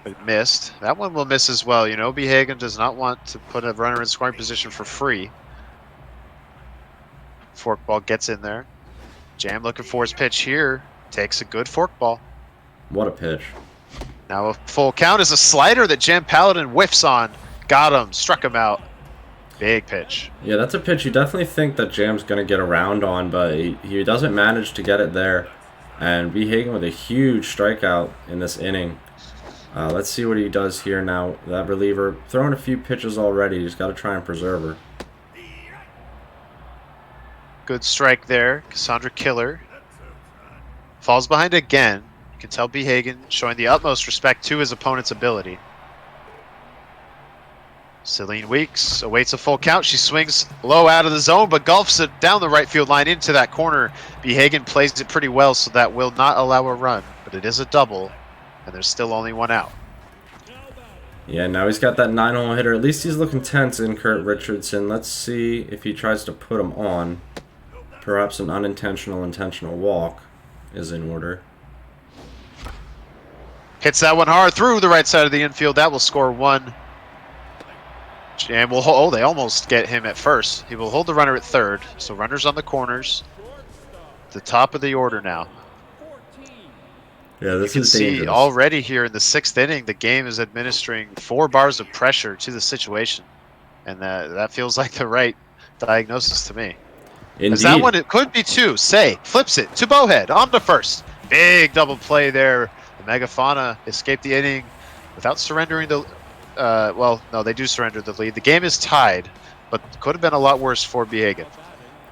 but it missed. That one will miss as well. Behagen does not want to put a runner in scoring position for free. Forkball gets in there. Jam looking for his pitch here. Takes a good forkball. What a pitch. Now a full count is a slider that JamPaladin whiffs on. Got him. Struck him out. Big pitch. Yeah, that's a pitch you definitely think that Jam's going to get around on, but he doesn't manage to get it there. And Behagen with a huge strikeout in this inning. Let's see what he does here now. That reliever throwing a few pitches already. He's got to try and preserve her. Good strike there. Cassandra Killer falls behind again. You can tell Behagen showing the utmost respect to his opponent's ability. Celine Weeks awaits a full count. She swings low out of the zone, but golfs it down the right field line into that corner. Behagen plays it pretty well, so that will not allow a run, but it is a double, and there's still only 1 out. Yeah, now he's got that 9-hole hitter. At least he's looking tense in Kurt Richardson. Let's see if he tries to put him on. Perhaps an intentional walk is in order. Hits that one hard through the right side of the infield. That will score 1. And they almost get him at first. He will hold the runner at 3rd. So runners on the corners. The top of the order now. Yeah, this is dangerous. You can see already here in the 6th inning, the game is administering 4 bars of pressure to the situation. And that feels like the right diagnosis to me. Indeed. As that one, it could be 2. Say flips it to Bowhead on to 1st. Big double play there. The Megafauna escaped the inning without surrendering the. No, they do surrender the lead. The game is tied, but could have been a lot worse for Behagen.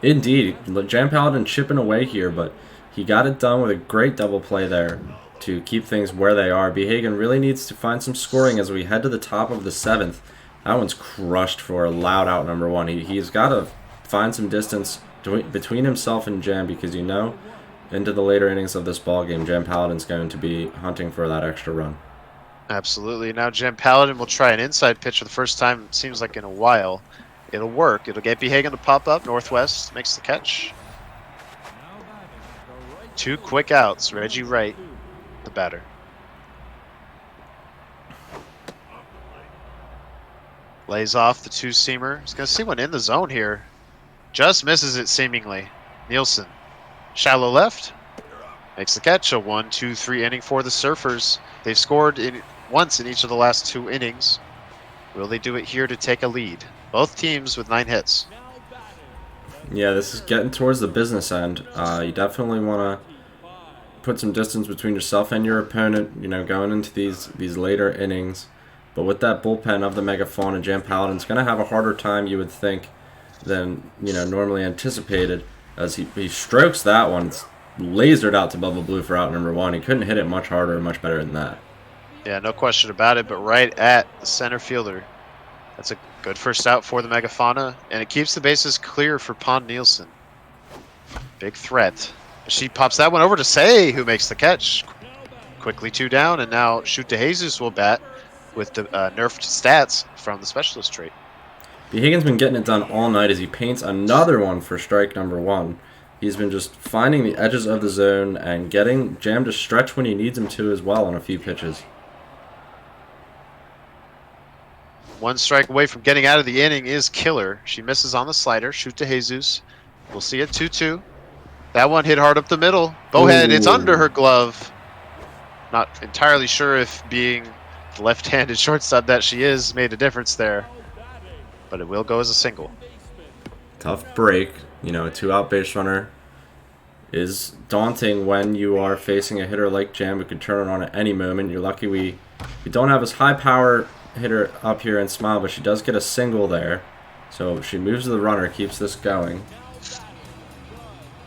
Indeed, JamPaladin chipping away here, but he got it done with a great double play there. to keep things where they are. Behagen really needs to find some scoring as we head to the top of the 7th. That one's crushed for a loud out number 1. He's got to find some distance between himself and Jam, because into the later innings of this ball game, JamPaladin's going to be hunting for that extra run. Absolutely. Now JamPaladin will try an inside pitch for the first time, it seems like in a while. It'll work. It'll get Behagen to pop up. Northwest makes the catch. 2 quick outs. Reggie Wright, the batter. Lays off the 2-seamer. He's going to see one in the zone here. Just misses it seemingly. Nielsen. Shallow left. Makes the catch. A 1-2-3 inning for the Surfers. They've scored once in each of the last 2 innings. Will they do it here to take a lead? Both teams with 9 hits. Yeah, this is getting towards the business end. You definitely want to put some distance between yourself and your opponent, going into these later innings. But with that bullpen of the Megafauna, JamPaladin's going to have a harder time, you would think, than normally anticipated, as he strokes that one. It's lasered out to Bubba Blue for out number 1. He couldn't hit it much harder or much better than that. Yeah, no question about it, but right at the center fielder. That's a good first out for the Megafauna, and it keeps the bases clear for Pond Nielsen. Big threat. She pops that one over to Say, who makes the catch. Quickly 2 down, and now Shoot to Jesus will bat with the nerfed stats from the specialist trait. Behagen's been getting it done all night as he paints another one for strike number 1. He's been just finding the edges of the zone and getting Jam to stretch when he needs him to as well on a few pitches. 1 strike away from getting out of the inning is Killer. She misses on the slider. Shoot to Jesus. We'll see it 2-2. That one hit hard up the middle. Bowhead, it's under her glove. Not entirely sure if being the left-handed shortstop that she is made a difference there. But it will go as a single. Tough break. A 2-out base runner is daunting when you are facing a hitter like Jam who could turn it on at any moment. You're lucky we don't have as high power hitter up here in Smile, but she does get a single there. So she moves to the runner, keeps this going.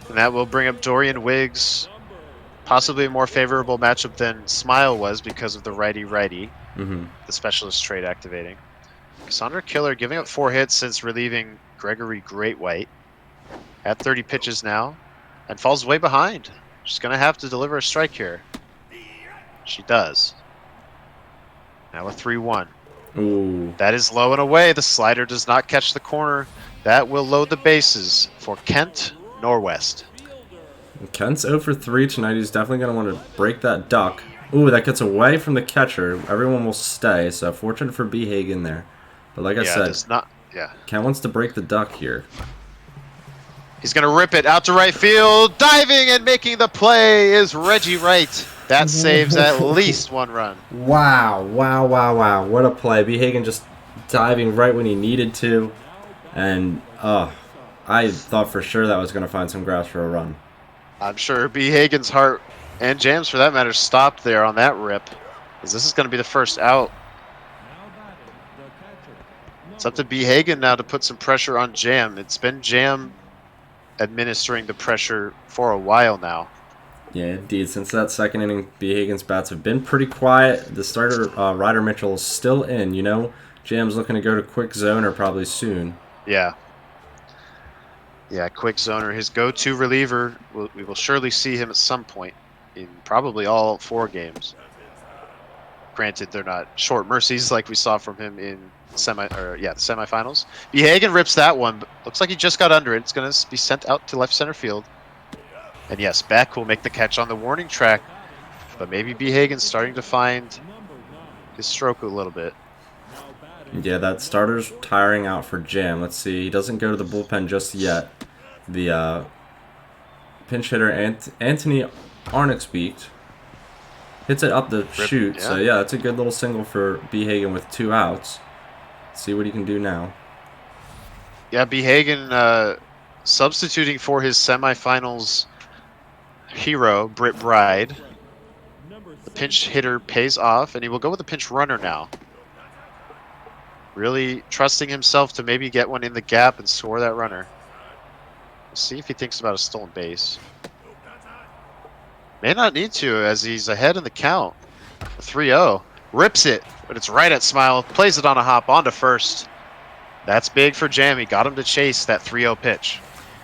And that will bring up Dorian Wiggs. Possibly a more favorable matchup than Smile was because of the righty-righty. The specialist trait activating. Cassandra Killer giving up 4 hits since relieving Gregory Greatwhite. At 30 pitches now. And falls way behind. She's going to have to deliver a strike here. She does. Now a 3-1. Ooh. That is low and away. The slider does not catch the corner. That will load the bases for Kent Norwest. Kent's 0 for 3 tonight. He's definitely going to want to break that duck. Ooh, that gets away from the catcher. Everyone will stay, so fortunate for Behagen there. But like I said, Kent wants to break the duck here. He's going to rip it out to right field. Diving and making the play is Reggie Wright. That saves at least 1 run. Wow. What a play. Behagen just diving right when he needed to. And, I thought for sure that was going to find some grass for a run. I'm sure Behagen's heart, and Jam's for that matter, stopped there on that rip. Because this is going to be the first out. It's up to Behagen now to put some pressure on Jam. It's been Jam administering the pressure for a while now. Yeah, indeed. Since that second inning, Behagen's bats have been pretty quiet. The starter, Ryder Mitchell, is still in. Jam's looking to go to quick zoner probably soon. Yeah, quick zoner. His go-to reliever. We will surely see him at some point in probably all 4 games. Granted, they're not short mercies like we saw from him in the semifinals. Behagen rips that one, but looks like he just got under it. It's going to be sent out to left center field. And yes, Beck will make the catch on the warning track, but maybe Behagen's starting to find his stroke a little bit. Yeah, that starter's tiring out for Jam. Let's see. He doesn't go to the bullpen just yet. The pinch hitter, Anthony Arnixbeek, hits it up the chute. Yeah. So, yeah, that's a good little single for Behagen with 2 outs. Let's see what he can do now. Yeah, Behagen substituting for his semifinals hero, Britt Bride. The pinch hitter pays off, and he will go with a pinch runner now. Really trusting himself to maybe get one in the gap and score that runner. We'll see if he thinks about a stolen base. May not need to as he's ahead in the count. 3-0. Rips it, but it's right at Smile. Plays it on a hop onto first. That's big for Jam. He got him to chase that 3-0 pitch.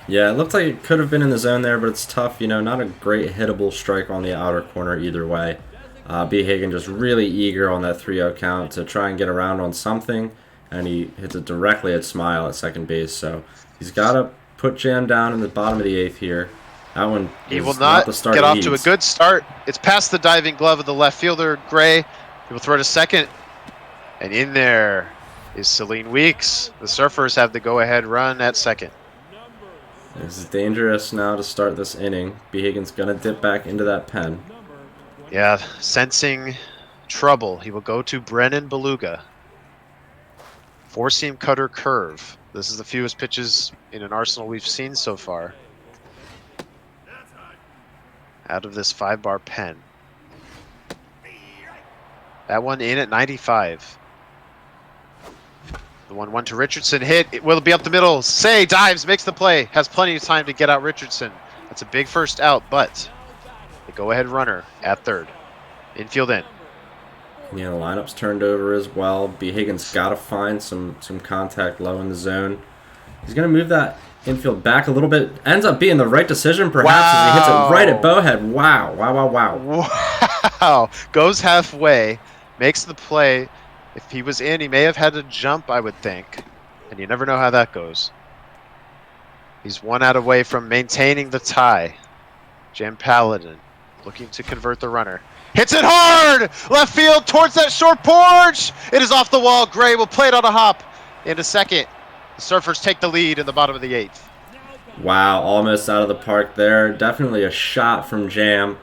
Yeah, it looked like it could have been in the zone there, but it's tough. You know, not a great hittable strike on the outer corner either way. B. Hagen just really eager on that 3-0 count to try and get around on something, and he hits it directly at Smile at second base. So he's got to put Jam down in the bottom of the eighth here. That one He will is not the start get he off to a needs. good start. It's past the diving glove of the left fielder, Gray. He will throw to second. And in there is Celine Weeks. The Surfers have the go-ahead run at second. This is dangerous now to start this inning. B. Hagen's going to dip back into that pen. Yeah, sensing trouble. He will go to Brennan Beluga. Four-seam cutter curve. This is the fewest pitches in an arsenal we've seen so far. Out of this 5-bar pen. That one in at 95. The 1-1 to Richardson hit. It will be up the middle. Say dives, makes the play. Has plenty of time to get out Richardson. That's a big first out, but the go-ahead runner at third. Infield in. Yeah, the lineup's turned over as well. B. Hagen's got to find some contact low in the zone. He's going to move that infield back a little bit. Ends up being the right decision, perhaps, as he hits it right at Bowhead. Wow, wow, wow, wow. Wow. Goes halfway. Makes the play. If he was in, he may have had to jump, I would think. And you never know how that goes. He's 1 out away from maintaining the tie. JamPaladin looking to convert the runner. Hits it hard! Left field towards that short porch! It is off the wall. Gray will play it on a hop into second. The Surfers take the lead in the bottom of the 8th. Wow, almost out of the park there. Definitely a shot from Jam.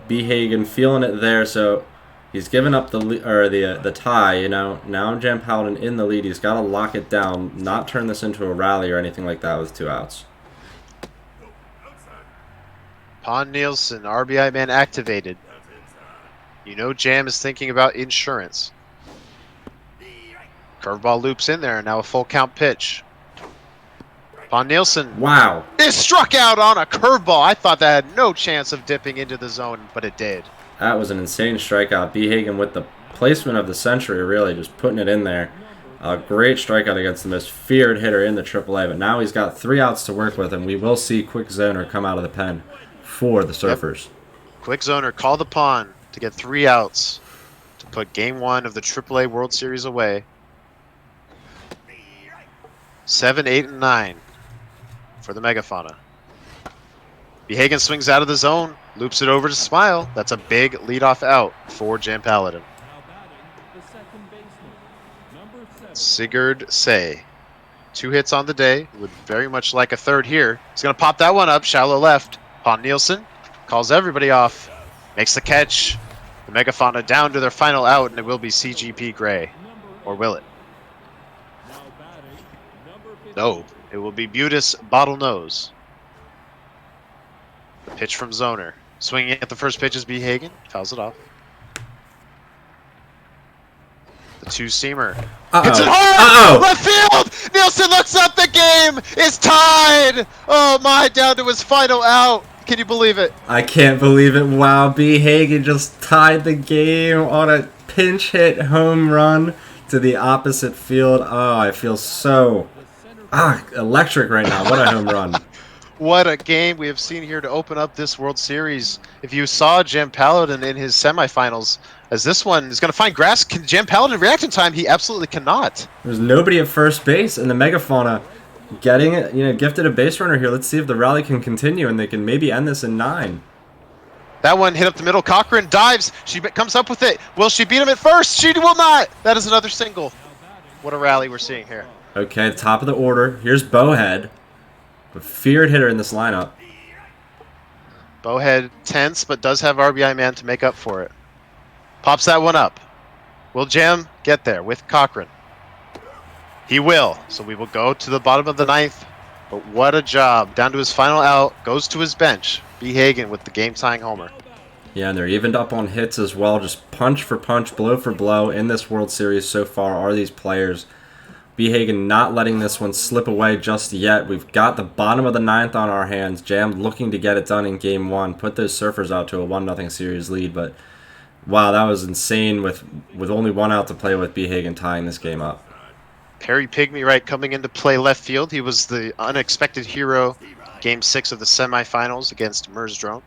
B. Hagen feeling it there, so he's given up the tie, you know. Now JamPaladin in the lead. He's got to lock it down, not turn this into a rally or anything like that with 2 outs. Pon Nielsen, RBI man activated. You know Jam is thinking about insurance. Curveball loops in there, now a full count pitch. Pon Nielsen Wow. is struck out on a curveball. I thought that had no chance of dipping into the zone, but it did. That was an insane strikeout. B. Hagen with the placement of the century, really, just putting it in there. A great strikeout against the most feared hitter in the AAA, but now he's got 3 outs to work with, and we will see Quick Zoner come out of the pen for the Surfers. Yep. Quick Zoner called upon to get 3 outs to put Game 1 of the AAA World Series away. 7, 8, and 9 for the Megafauna. B. Hagen swings out of the zone, loops it over to Smile. That's a big leadoff out for JamPaladin. Sigurd Say. 2 hits on the day. Would very much like a third here. He's going to pop that one up, shallow left. Pon Nielsen calls everybody off. Makes the catch. The Megafauna down to their final out, and it will be CGP Gray. Or will it? No. It will be Butis Bottlenose. The pitch from Zoner. Swinging at the first pitch is B. Hagen. Fouls it off. The 2-seamer. Hits it hard! Left field! Nielsen looks up. The game is tied! Oh my, down to his final out. Can you believe it? I can't believe it. Wow, B. Hagen just tied the game on a pinch hit home run to the opposite field. Oh, I feel so electric right now. What a home run. What a game we have seen here to open up this World Series. If you saw JamPaladin in his semifinals, as this one is going to find grass, can JamPaladin react in time? He absolutely cannot. There's nobody at first base, and the Megafauna getting it, gifted a base runner here. Let's see if the rally can continue, and they can maybe end this in 9. That one hit up the middle. Cochran dives. She comes up with it. Will she beat him at first? She will not. That is another single. What a rally we're seeing here. Okay, top of the order. Here's Bowhead, a feared hitter in this lineup. Bowhead tense, but does have RBI man to make up for it. Pops that one up. Will Jam get there with Cochran? He will. So we will go to the bottom of the 9th. But what a job. Down to his final out. Goes to his bench. B. Hagen with the game-tying homer. Yeah, and they're evened up on hits as well. Just punch for punch, blow for blow in this World Series so far are these players. Behagen not letting this one slip away just yet. We've got the bottom of the ninth on our hands. Jam looking to get it done in game one. Put those Surfers out to a 1-0 series lead. But wow, that was insane with only one out to play with Behagen tying this game up. Perry Pygmy Wright coming into play left field. He was the unexpected hero game 6 of the semifinals against Mersdrome.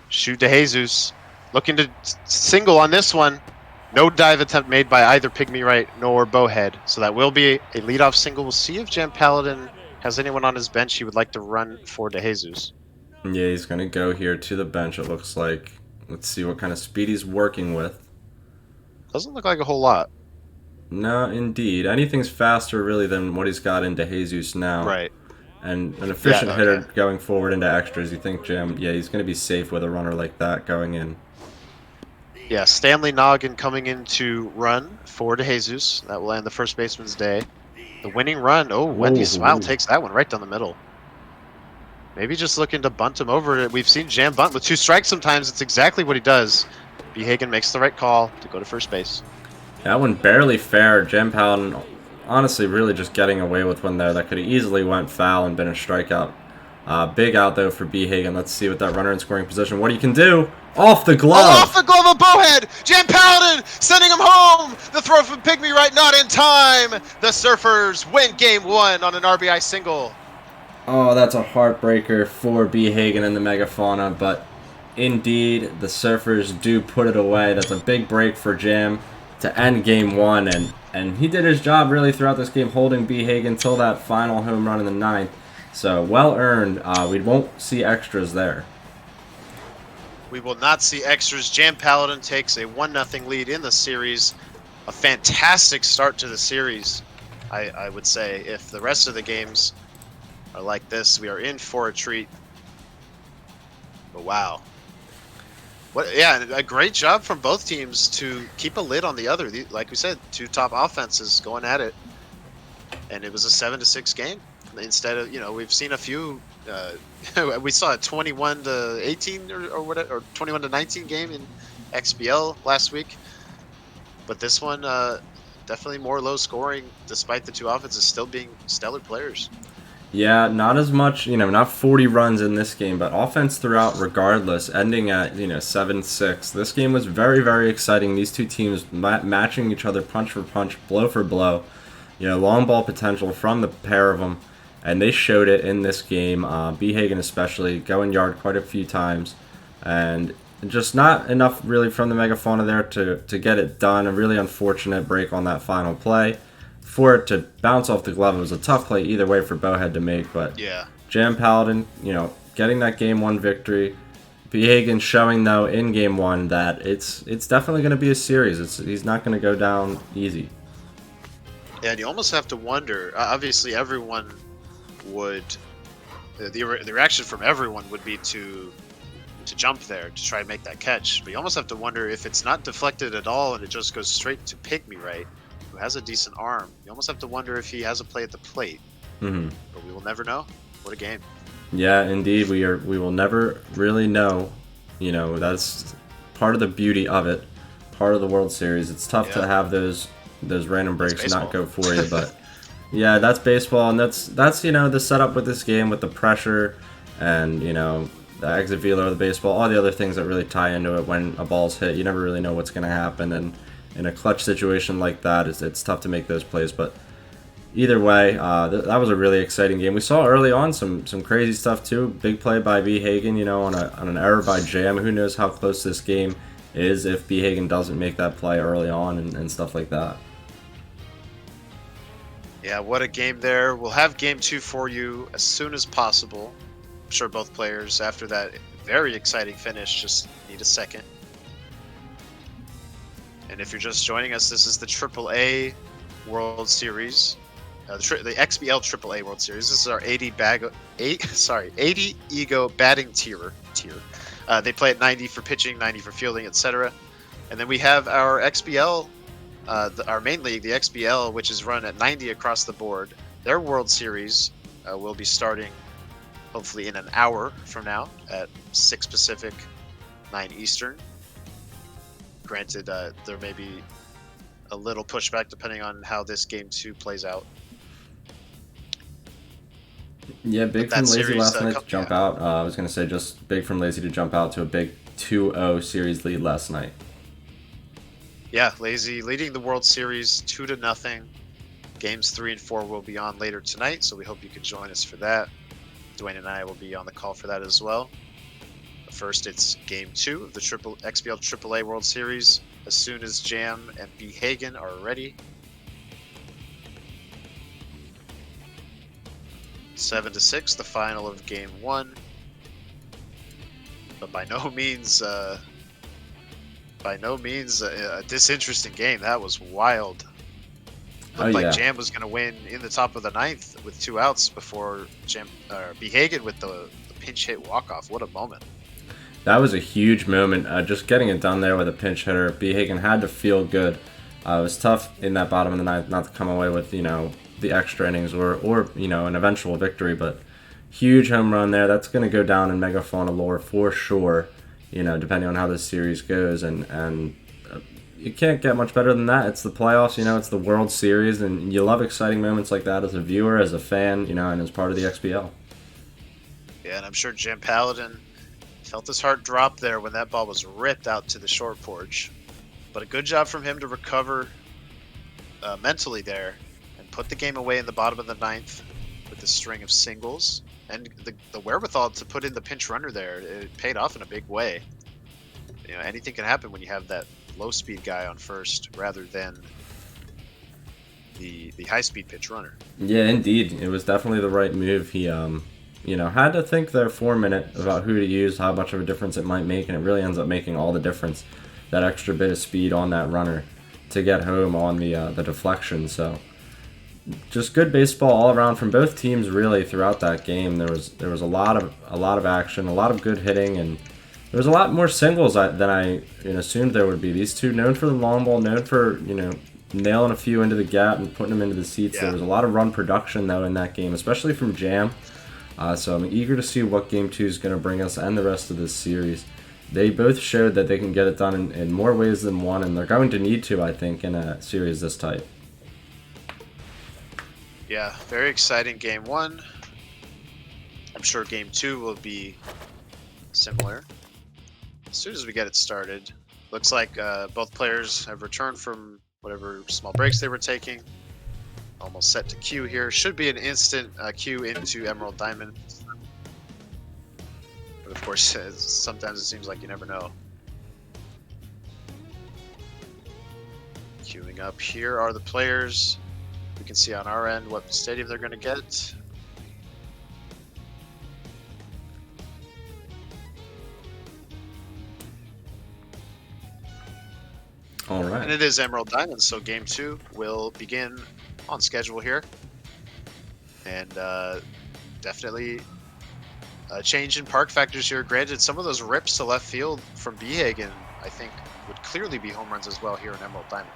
Shoot to Jesus. Looking to single on this one. No dive attempt made by either Pygmy Wright nor Bowhead. So that will be a leadoff single. We'll see if JamPaladin has anyone on his bench he would like to run for De Jesus. Yeah, he's going to go here to the bench, it looks like. Let's see what kind of speed he's working with. Doesn't look like a whole lot. No, indeed. Anything's faster, really, than what he's got in De Jesus now. Right. And an efficient hitter going forward into extras. You think Jam, yeah, he's going to be safe with a runner like that going in. Yeah, Stanley Noggin coming in to run for De Jesus. That will end the first baseman's day. The winning run. Oh, Wendy Smile takes that one right down the middle. Maybe just looking to bunt him over. We've seen Jam bunt with 2 strikes sometimes. It's exactly what he does. Behagen makes the right call to go to first base. That one barely fair. JamPaladin honestly really just getting away with one there that could have easily went foul and been a strikeout. Big out, though, for Behagen. Let's see what that runner in scoring position, what he can do. Off the glove! Oh, off the glove of Bowhead! JamPaladin sending him home! The throw from Pygmy Wright not in time! The Surfers win game 1 on an RBI single. Oh, that's a heartbreaker for Behagen and the Megafauna, but indeed, the Surfers do put it away. That's a big break for Jam to end game 1, and he did his job really throughout this game, holding Behagen until that final home run in the 9th. So, well earned. We won't see extras there. We will not see extras. JamPaladin takes a 1-0 lead in the series. A fantastic start to the series, I would say. If the rest of the games are like this, we are in for a treat. But wow. Yeah, a great job from both teams to keep a lid on the other. Like we said, 2 top offenses going at it. And it was a 7-6 game. Instead of, we've seen a few. We saw a 21-18 or whatever, or 21-19 game in XBL last week. But this one, definitely more low scoring, despite the 2 offenses still being stellar players. Yeah, not as much, not 40 runs in this game, but offense throughout regardless, ending at, 7-6. This game was very, very exciting. These 2 teams matching each other punch for punch, blow for blow. Long ball potential from the pair of them. And they showed it in this game. Behagen especially going yard quite a few times, and just not enough really from the Megafauna there to get it done. A really unfortunate break on that final play. For it to bounce off the glove, it was a tough play either way for Bowhead to make. But yeah, JamPaladin, getting that game 1 victory. Behagen showing though in game 1 that it's definitely going to be a series. He's not going to go down easy. Yeah, and you almost have to wonder. Obviously, everyone would the reaction from everyone would be to jump there to try and make that catch, but you almost have to wonder if it's not deflected at all and it just goes straight to Pygmy Wright, who has a decent arm. You almost have to wonder if he has a play at the plate. But we will never know. What a game. Yeah, indeed, we will never really know. That's part of the beauty of it, part of the World Series. It's tough to have those random breaks not go for you, but yeah, that's baseball, and that's the setup with this game, with the pressure and the exit velo of the baseball, all the other things that really tie into it. When a ball's hit, you never really know what's going to happen, and in a clutch situation like that, it's tough to make those plays. But either way, that was a really exciting game. We saw early on some crazy stuff too. Big play by Behagen, on an error by Jam. Who knows how close this game is if Behagen doesn't make that play early on and stuff like that. Yeah, what a game there. We'll have game 2 for you as soon as possible. I'm sure both players, after that very exciting finish, just need a second. And if you're just joining us, this is the AAA World Series. The XBL AAA World Series. This is our 80 ego batting tier. They play at 90 for pitching, 90 for fielding, etc. And then we have our XBL, our main league, the XBL, which is run at 90 across the board. Their World Series will be starting hopefully in an hour from now at 6 Pacific, 9 Eastern. Granted, there may be a little pushback depending on how this game 2 plays out. Yeah, But big that from Lazy series, last night to jump out. I was going to say just big from Lazy to jump out to a big 2-0 series lead last night. Yeah, Lazy leading the World Series 2-0. Games 3 and 4 will be on later tonight, so we hope you can join us for that. Dwayne and I will be on the call for that as well. But first, it's Game 2 of the XBL AAA World Series. As soon as Jam and B. Hagen are ready. 7-6, the final of Game 1. But by no means a disinteresting game. That was wild. Looked like Jam was going to win in the top of the 9th with 2 outs before B. Hagen with the pinch hit walk-off. What a moment. That was a huge moment. Just getting it done there with a pinch hitter. B. Hagen had to feel good. It was tough in that bottom of the 9th not to come away with, the extra innings or an eventual victory, but huge home run there. That's going to go down in Megafauna lore for sure, depending on how this series goes. And you can't get much better than that. It's the playoffs, it's the World Series, and you love exciting moments like that as a viewer, as a fan, and as part of the XBL. Yeah, and I'm sure JamPaladin felt his heart drop there when that ball was ripped out to the short porch. But a good job from him to recover mentally there and put the game away in the bottom of the 9th with a string of singles. And the wherewithal to put in the pinch runner there, it paid off in a big way. Anything can happen when you have that low-speed guy on first rather than the high-speed pitch runner. Yeah, indeed. It was definitely the right move. He, had to think there for a minute about who to use, how much of a difference it might make, and it really ends up making all the difference. That extra bit of speed on that runner to get home on the deflection. So just good baseball all around from both teams really throughout that game. There was a lot of action, a lot of good hitting, and there was a lot more singles than I assumed there would be. These two known for the long ball, known for nailing a few into the gap and putting them into the seats. Yeah. There was a lot of run production though in that game, especially from Jam. So I'm eager to see what Game 2 is going to bring us and the rest of this series. They both showed that they can get it done in more ways than one, and they're going to need to, I think, in a series this tight. Yeah, very exciting Game 1. I'm sure Game 2 will be similar. As soon as we get it started, looks like both players have returned from whatever small breaks they were taking. Almost set to queue here. Should be an instant queue into Emerald Diamond. But of course, sometimes it seems like you never know. Queuing up here are the players. We can see on our end what stadium they're going to get. All right. And it is Emerald Diamond, so Game 2 will begin on schedule here. And definitely a change in park factors here. Granted, some of those rips to left field from Behagen, I think, would clearly be home runs as well here in Emerald Diamond.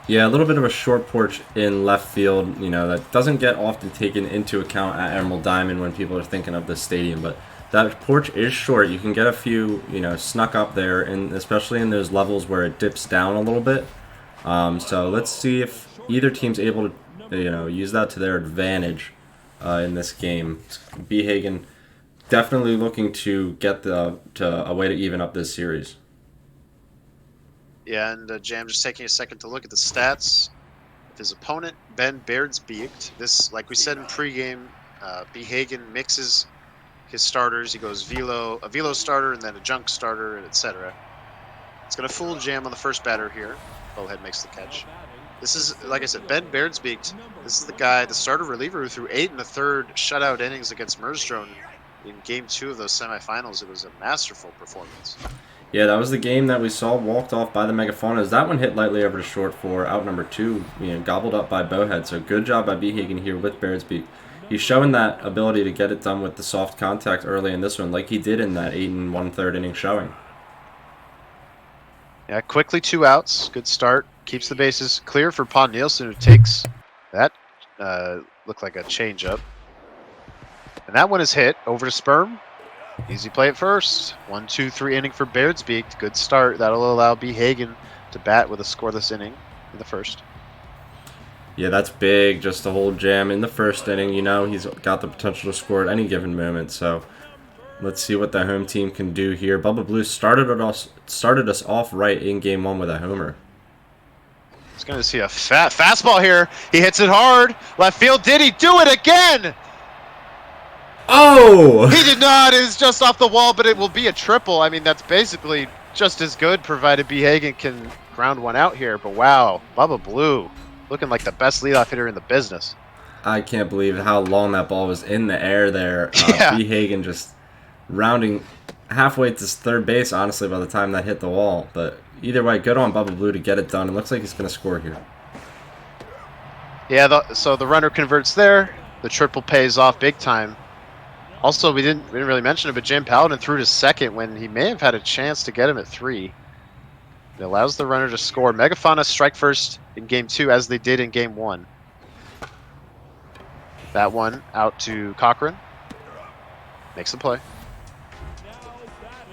Yeah, a little bit of a short porch in left field, that doesn't get often taken into account at Emerald Diamond when people are thinking of the stadium, but that porch is short. You can get a few, snuck up there, and especially in those levels where it dips down a little bit. So let's see if either team's able to, use that to their advantage in this game. Behagen definitely looking to get a way to even up this series. Yeah, and Jam just taking a second to look at the stats of his opponent, Ben Beardsbeek. This, like we said in pregame, Behagen mixes his starters. He goes a velo starter and then a junk starter, etc. It's going to fool Jam on the first batter here. Bowhead makes the catch. This is, like I said, Ben Beardsbeek. This is the guy, the starter reliever who threw 8 1/3 shutout innings against Merzdrone in Game 2 of those semifinals. It was a masterful performance. Yeah, that was the game that we saw walked off by the Megafaunas. That one hit lightly over to short for out number 2, gobbled up by Bowhead. So good job by Behagen here with Beardsbeek. He's showing that ability to get it done with the soft contact early in this one, like he did in that 8 1/3 inning showing. Yeah, quickly 2 outs. Good start. Keeps the bases clear for Pon Nielsen, who takes that. Looked like a changeup. And that one is hit over to Sperm. Easy play at first. 1-2-3 inning for Beardsbeek. Good start. That'll allow Behagen to bat with a scoreless inning. in the first. Yeah, that's big just to hold Jam in the first inning. You know, he's got the potential to score at any given moment. So let's see what the home team can do here. Bubba Blue started us off right in game one with a homer. He's going to see a fastball here. He hits it hard. Left field. Did he do it again? Oh! He did not. It's just off the wall, but it will be a triple. I mean, that's basically just as good, provided B. Hagen can ground one out here. But wow, Bubba Blue looking like the best leadoff hitter in the business. I can't believe how long that ball was in the air there. Yeah. B. Hagen just rounding halfway to third base, honestly, by the time that hit the wall. But either way, good on Bubba Blue to get it done. It looks like he's going to score here. Yeah, so the runner converts there. The triple pays off big time. Also, we didn't really mention it, but JamPaladin threw to second when he may have had a chance to get him at 3. It allows the runner to score. Megafauna strike first in game 2 as they did in game 1. That one out to Cochran. Makes the play.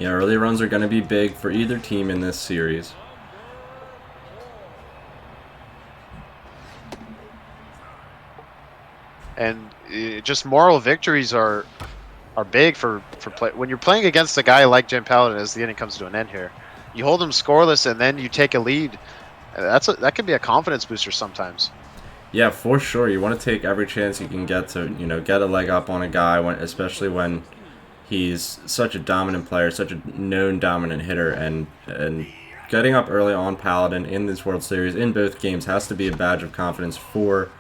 Yeah, early runs are going to be big for either team in this series. And just moral victories are big for play. When you're playing against a guy like JamPaladin as the inning comes to an end here, you hold them scoreless and then you take a lead. That can be a confidence booster sometimes. Yeah, for sure. You want to take every chance you can get to, get a leg up on a guy, especially when he's such a dominant player, such a known dominant hitter, and getting up early on Paladin in this World Series in both games has to be a badge of confidence for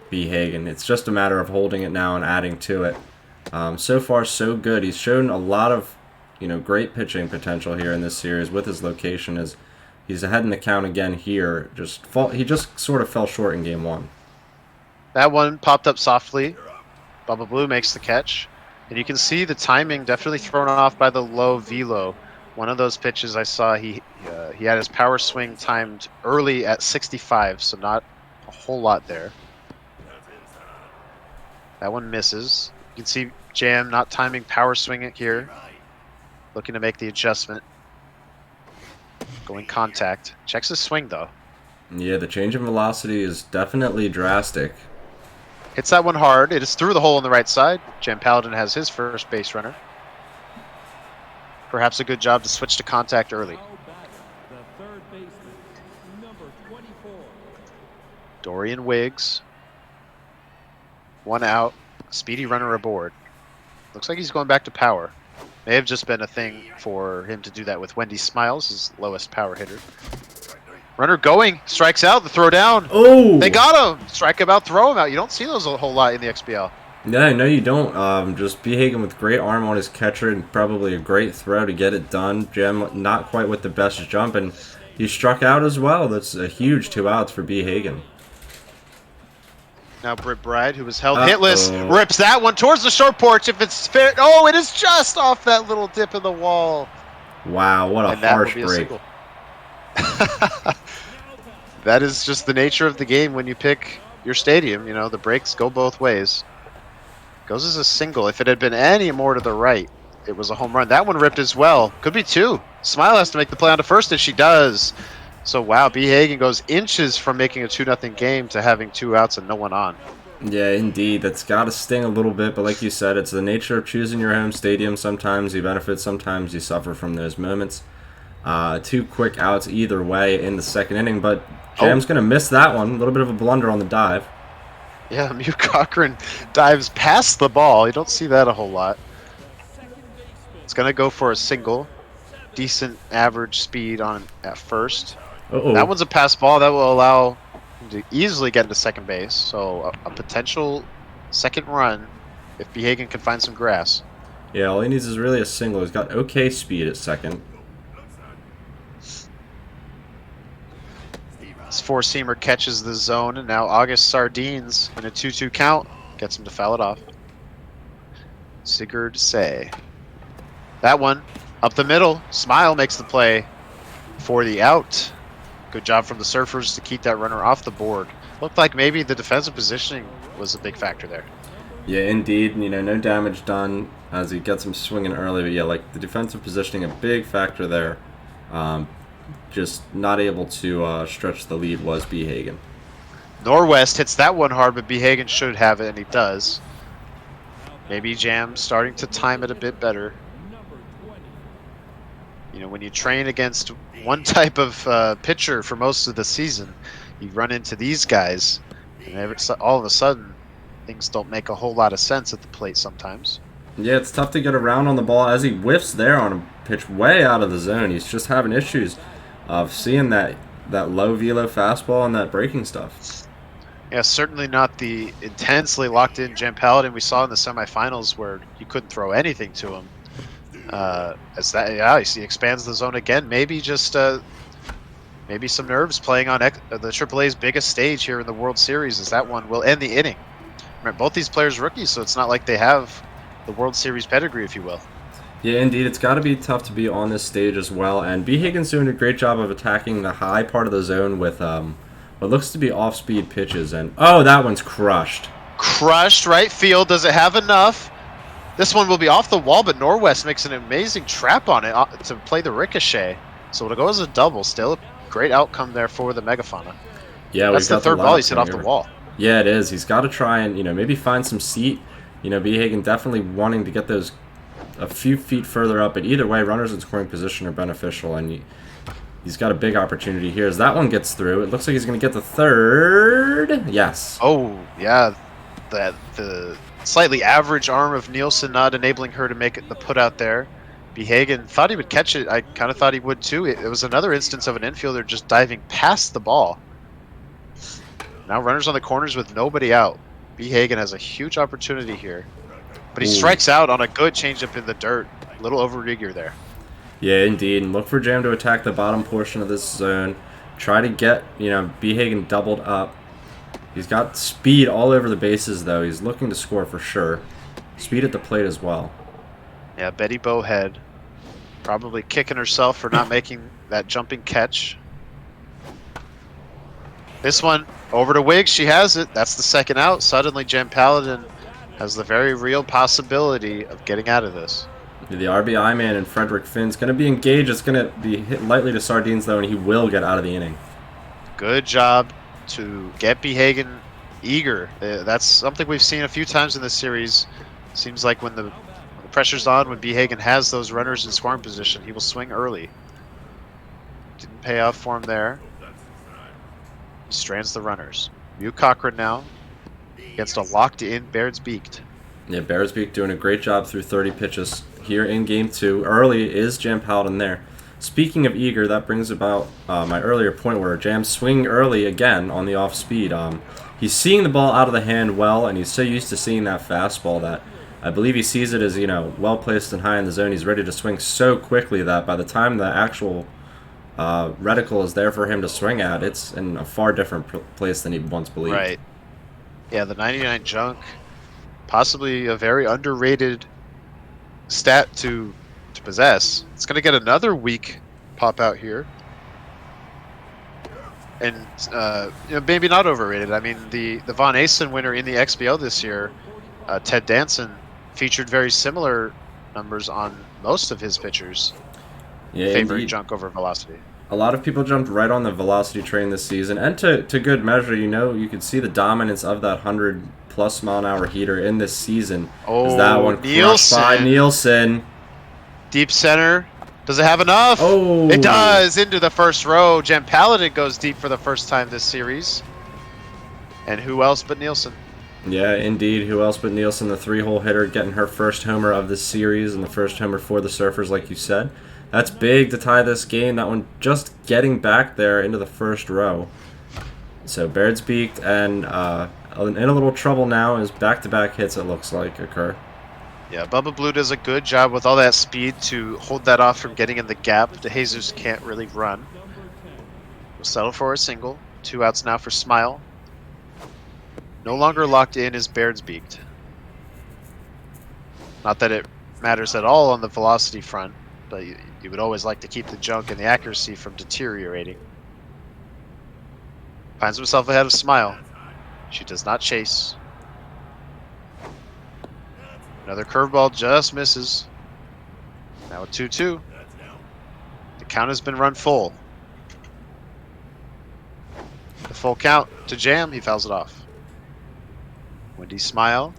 B. Hagen. It's just a matter of holding it now and adding to it. So far, so good. He's shown a lot of, great pitching potential here in this series with his location. As he's ahead in the count again here. He just sort of fell short in game 1. That one popped up softly. Bubba Blue makes the catch. And you can see the timing definitely thrown off by the low velo. One of those pitches I saw, he had his power swing timed early at 65, so not a whole lot there. That one misses. You can see Jam not timing power swing it here. Looking to make the adjustment. Going contact. Checks his swing though. Yeah, the change in velocity is definitely drastic. Hits that one hard. It is through the hole on the right side. JamPaladin has his first base runner. Perhaps a good job to switch to contact early. Dorian Wiggs. One out. Speedy runner aboard. Looks like he's going back to power. May have just been a thing for him to do that with Wendy Smiles, his lowest power hitter. Runner going, strikes out, the throw down. Oh! They got him. Strike him out, throw him out. You don't see those a whole lot in the XBL. Yeah, no, you don't. Just B. Hagen with great arm on his catcher and probably a great throw to get it done. Jam not quite with the best jump, and he struck out as well. That's a huge 2 outs for B. Hagen. Now Britt Bride, who was held hitless, rips that one towards the short porch. If it's fair, oh, it is just off that little dip in the wall. Wow, what a harsh break. That is just the nature of the game when you pick your stadium. The breaks go both ways. Goes as a single. If it had been any more to the right, it was a home run. That one ripped as well. Could be 2. Smile has to make the play on to first, and she does. So, wow, B. Hagen goes inches from making a 2-0 game to having 2 outs and no one on. Yeah, indeed. That's got to sting a little bit, but like you said, it's the nature of choosing your home stadium. Sometimes you benefit, sometimes you suffer from those moments. 2 quick outs either way in the second inning, but Jam's going to miss that one. A little bit of a blunder on the dive. Yeah, Mew Cochran dives past the ball. You don't see that a whole lot. It's going to go for a single. Decent average speed on at first. That one's a pass ball that will allow him to easily get into second base. So a potential second run if B. Hagen can find some grass. Yeah, all he needs is really a single. He's got okay speed at second. This 4-seamer catches the zone, and now August Sardines in a 2-2 count gets him to foul it off. Sigurd Say. That one up the middle. Smile makes the play for the out. Good job from the Surfers to keep that runner off the board. Looked like maybe the defensive positioning was a big factor there. Yeah, indeed. No damage done as he gets him swinging early. But yeah, like the defensive positioning, a big factor there. just not able to stretch the lead was Behagen. Norwest hits that one hard, but Behagen should have it, and he does. Maybe Jam starting to time it a bit better. You know, when you train against one type of pitcher for most of the season, you run into these guys, and all of a sudden, things don't make a whole lot of sense at the plate sometimes. Yeah, it's tough to get around on the ball as he whiffs there on a pitch way out of the zone. He's just having issues of seeing that low velo fastball and that breaking stuff. Yeah, certainly not the intensely locked-in JamPaladin we saw in the semifinals where you couldn't throw anything to him. As that, yeah, he expands the zone again. Maybe just maybe some nerves playing on the AAA's biggest stage here in the World Series, as that one will end the inning. Remember, both these players rookies, so it's not like they have the World Series pedigree, if you will. Yeah, indeed. It's got to be tough to be on this stage as well. And Behagen's doing a great job of attacking the high part of the zone with what looks to be off-speed pitches. And, oh, that one's crushed. Crushed right field. Does it have enough? This one will be off the wall, but Norwest makes an amazing trap on it to play the ricochet. So it'll go as a double. Still a great outcome there for the Megafauna. Yeah, that's the third ball he's hit off the wall. Yeah, it is. He's got to try and, maybe find some seat. Behagen definitely wanting to get those a few feet further up, but either way, runners in scoring position are beneficial, and he's got a big opportunity here as that one gets through. It looks like he's going to get the third. Yes. Oh, yeah. The slightly average arm of Nielsen not enabling her to make it the put out there. Behagen thought he would catch it. I kind of thought he would too. It was another instance of an infielder just diving past the ball. Now runners on the corners with nobody out. Behagen has a huge opportunity here. But he strikes out on a good changeup in the dirt. A little over eager there. Yeah, indeed. And look for Jam to attack the bottom portion of this zone. Try to get, Behagen doubled up. He's got speed all over the bases, though. He's looking to score for sure. Speed at the plate as well. Yeah, Betty Bowhead probably kicking herself for not making that jumping catch. This one over to Wiggs. She has it. That's the second out. Suddenly, JamPaladin has the very real possibility of getting out of this. The RBI man and Frederick Finn's going to be engaged. It's going to be hit lightly to Sardines, though, and he will get out of the inning. Good job to get Behagen eager. That's something we've seen a few times in this series. Seems like when the pressure's on, when Behagen has those runners in scoring position, he will swing early. Didn't pay off for him there. He strands the runners. Mew Cochran now against a locked-in Beardsbeaked. Yeah, Beardsbeak doing a great job through 30 pitches here in Game 2. Early is JamPaladin there. Speaking of eager, that brings about my earlier point where Jam's swinging early again on the off-speed. He's seeing the ball out of the hand well, and he's so used to seeing that fastball that I believe he sees it as, well-placed and high in the zone. He's ready to swing so quickly that by the time the actual reticle is there for him to swing at, it's in a far different place than he once believed. Right. Yeah, the 99 junk, possibly a very underrated stat to possess. It's going to get another weak pop out here. And maybe not overrated. I mean, the Von Asen winner in the XBL this year, Ted Danson, featured very similar numbers on most of his pitchers, favoring junk over velocity. A lot of people jumped right on the velocity train this season, and to good measure, you could see the dominance of that 100+ mile-an-hour heater in this season. Oh, that one crushed by Nielsen. Deep center. Does it have enough? Oh, it does. Into the first row. JamPaladin goes deep for the first time this series. And who else but Nielsen? Yeah, indeed. Who else but Nielsen, the 3-hole hitter, getting her first homer of this series and the first homer for the Surfers, like you said. That's big to tie this game. That one just getting back there into the first row. So Beardsbeaked and in a little trouble now as back-to-back hits, it looks like, occur. Yeah, Bubba Blue does a good job with all that speed to hold that off from getting in the gap. DeJesus can't really run. We'll settle for a single. 2 outs now for Smile. No longer locked in is Beardsbeaked. Not that it matters at all on the velocity front, but you would always like to keep the junk and the accuracy from deteriorating. Finds himself ahead of Smile. She does not chase. Another curveball just misses. Now a 2-2. The count has been run full. Full count to Jam. He fouls it off. Windy smile.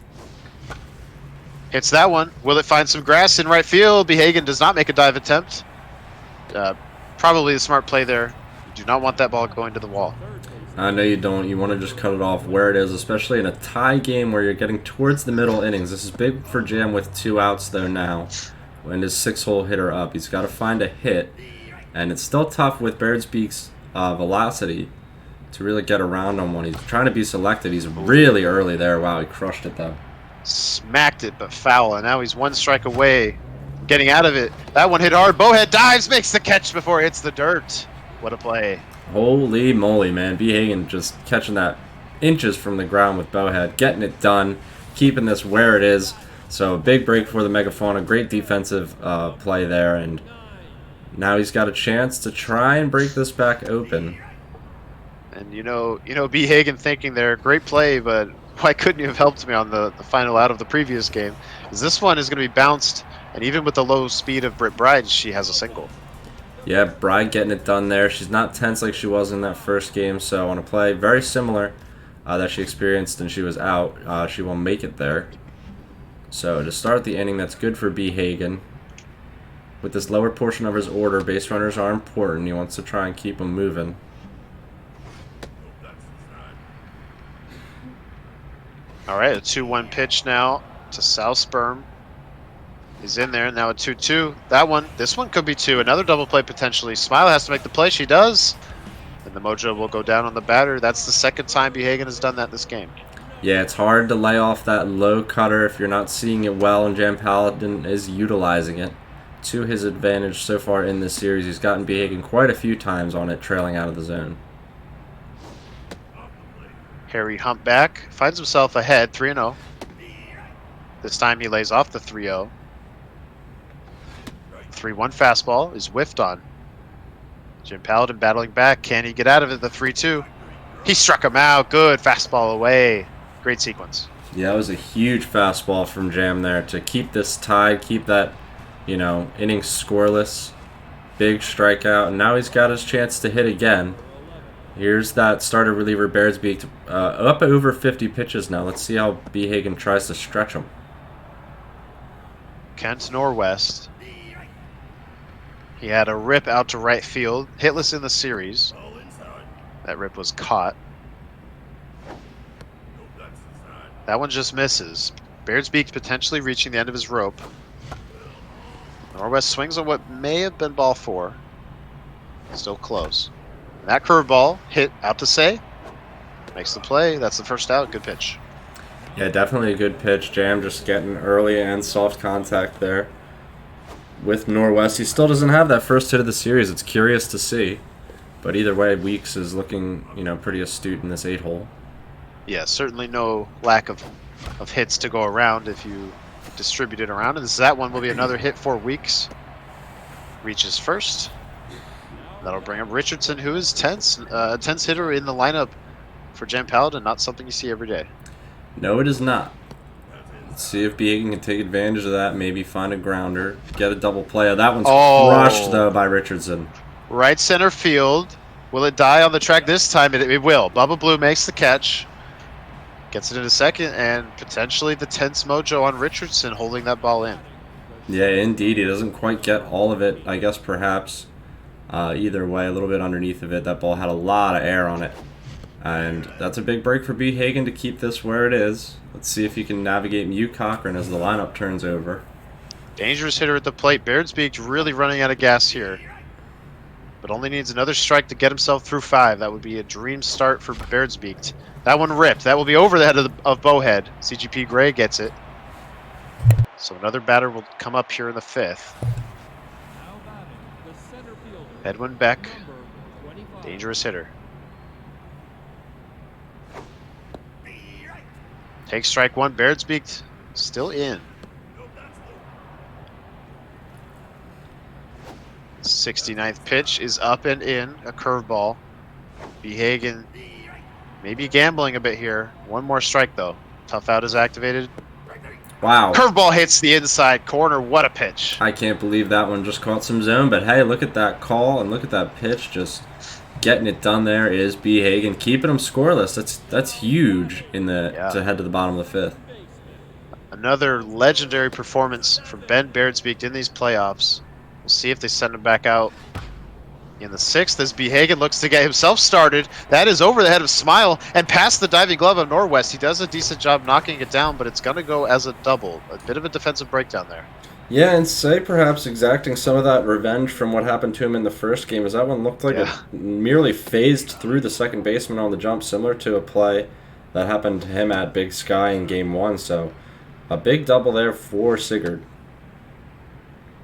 Hits that one. Will it find some grass in right field? Behagen does not make a dive attempt. Probably the smart play there. You do not want that ball going to the wall. I know you don't. You want to just cut it off where it is, especially in a tie game where you're getting towards the middle innings. This is big for Jam with 2 outs, though, now. And his 6-hole hitter up. He's got to find a hit. And it's still tough with Beardsbeak's velocity to really get around on one. He's trying to be selective. He's really early there. Wow, he crushed it, though. Smacked it, but foul. And now he's 1 strike away from getting out of it. That one hit hard. Bowhead dives, makes the catch before it hits the dirt. What a play. Holy moly, man. Behagen just catching that inches from the ground with Bowhead. Getting it done. Keeping this where it is. So a big break for the Megafauna. Great defensive play there. And now he's got a chance to try and break this back open. And you know, Behagen thinking there, great play, but why couldn't you have helped me on the final out of the previous game? Because this one is going to be bounced, and even with the low speed of Britt Bride, she has a single. Yeah, Bride getting it done there. She's not tense like she was in that first game, so on a play very similar that she experienced and she was out, she will make it there. So to start the inning, that's good for Behagen. With this lower portion of his order, base runners are important. He wants to try and keep them moving. All right, a 2-1 pitch now to South Sperm. He's in there, now a 2-2. This one could be 2. Another double play potentially. Smile has to make the play. She does. And the mojo will go down on the batter. That's the second time Behagen has done that this game. Yeah, it's hard to lay off that low cutter if you're not seeing it well, and JamPaladin is utilizing it to his advantage so far in this series. He's gotten Behagen quite a few times on it, trailing out of the zone. Harry Humpback finds himself ahead, 3-0. This time he lays off the 3-0. 3-1 fastball is whiffed on. JamPaladin battling back. Can he get out of it? The 3-2. He struck him out. Good. Fastball away. Great sequence. Yeah, that was a huge fastball from Jam there to keep this tied, keep that, inning scoreless. Big strikeout, and now he's got his chance to hit again. Here's that starter reliever Beardsbeak up over 50 pitches now. Let's see how Behagen tries to stretch him. Kent Norwest. He had a rip out to right field, hitless in the series. That rip was caught. That one just misses. Beardsbeak potentially reaching the end of his rope. Norwest swings on what may have been ball 4. Still close. And that curveball hit out to say. Makes the play. That's the first out. Good pitch. Yeah, definitely a good pitch. Jam just getting early and soft contact there with Norwest. He still doesn't have that first hit of the series. It's curious to see. But either way, Weeks is looking, pretty astute in this 8-hole. Yeah, certainly no lack of hits to go around if you distribute it around. And that one will be another hit for Weeks. Reaches first. That'll bring up Richardson, who is tense. A tense hitter in the lineup for JamPaladin. Not something you see every day. No, it is not. Let's see if Behagen can take advantage of that. Maybe find a grounder. Get a double play. Oh, that one's crushed, though, by Richardson. Right center field. Will it die on the track this time? It will. Bubba Blue makes the catch. Gets it into second, and potentially the tense mojo on Richardson holding that ball in. Yeah, indeed. He doesn't quite get all of it, I guess, perhaps. Either way, a little bit underneath of it. That ball had a lot of air on it. And that's a big break for Behagen to keep this where it is. Let's see if he can navigate Mew Cochran as the lineup turns over. Dangerous hitter at the plate. Beardsbeak really running out of gas here. But only needs another strike to get himself through 5. That would be a dream start for Beardsbeak. That one ripped. That will be over the head of Bowhead. CGP Gray gets it. So another batter will come up here in the 5th. Edwin Beck, dangerous hitter. Takes strike 1. Beardsbeak still in. 69th pitch is up and in. A curveball. Behagen maybe gambling a bit here. One more strike though. Tough out is activated. Wow. Curveball hits the inside corner. What a pitch. I can't believe that one just caught some zone, but hey, look at that call and look at that pitch just getting it done there is B. Hagen, keeping them scoreless. That's huge Yeah. to head to the bottom of the fifth. Another legendary performance from Ben Beardsbeek in these playoffs. We'll see if they send him back out in the sixth as B. Hagen looks to get himself started. That is over the head of Smile and past the diving glove of Norwest. He does a decent job knocking it down, but it's going to go as a double. A bit of a defensive breakdown there. Yeah, and say perhaps exacting some of that revenge from what happened to him in the first game, as that one looked like it Yeah. merely phased through the second baseman on the jump, similar to a play that happened to him at Big Sky in game one. So a big double there for Sigurd.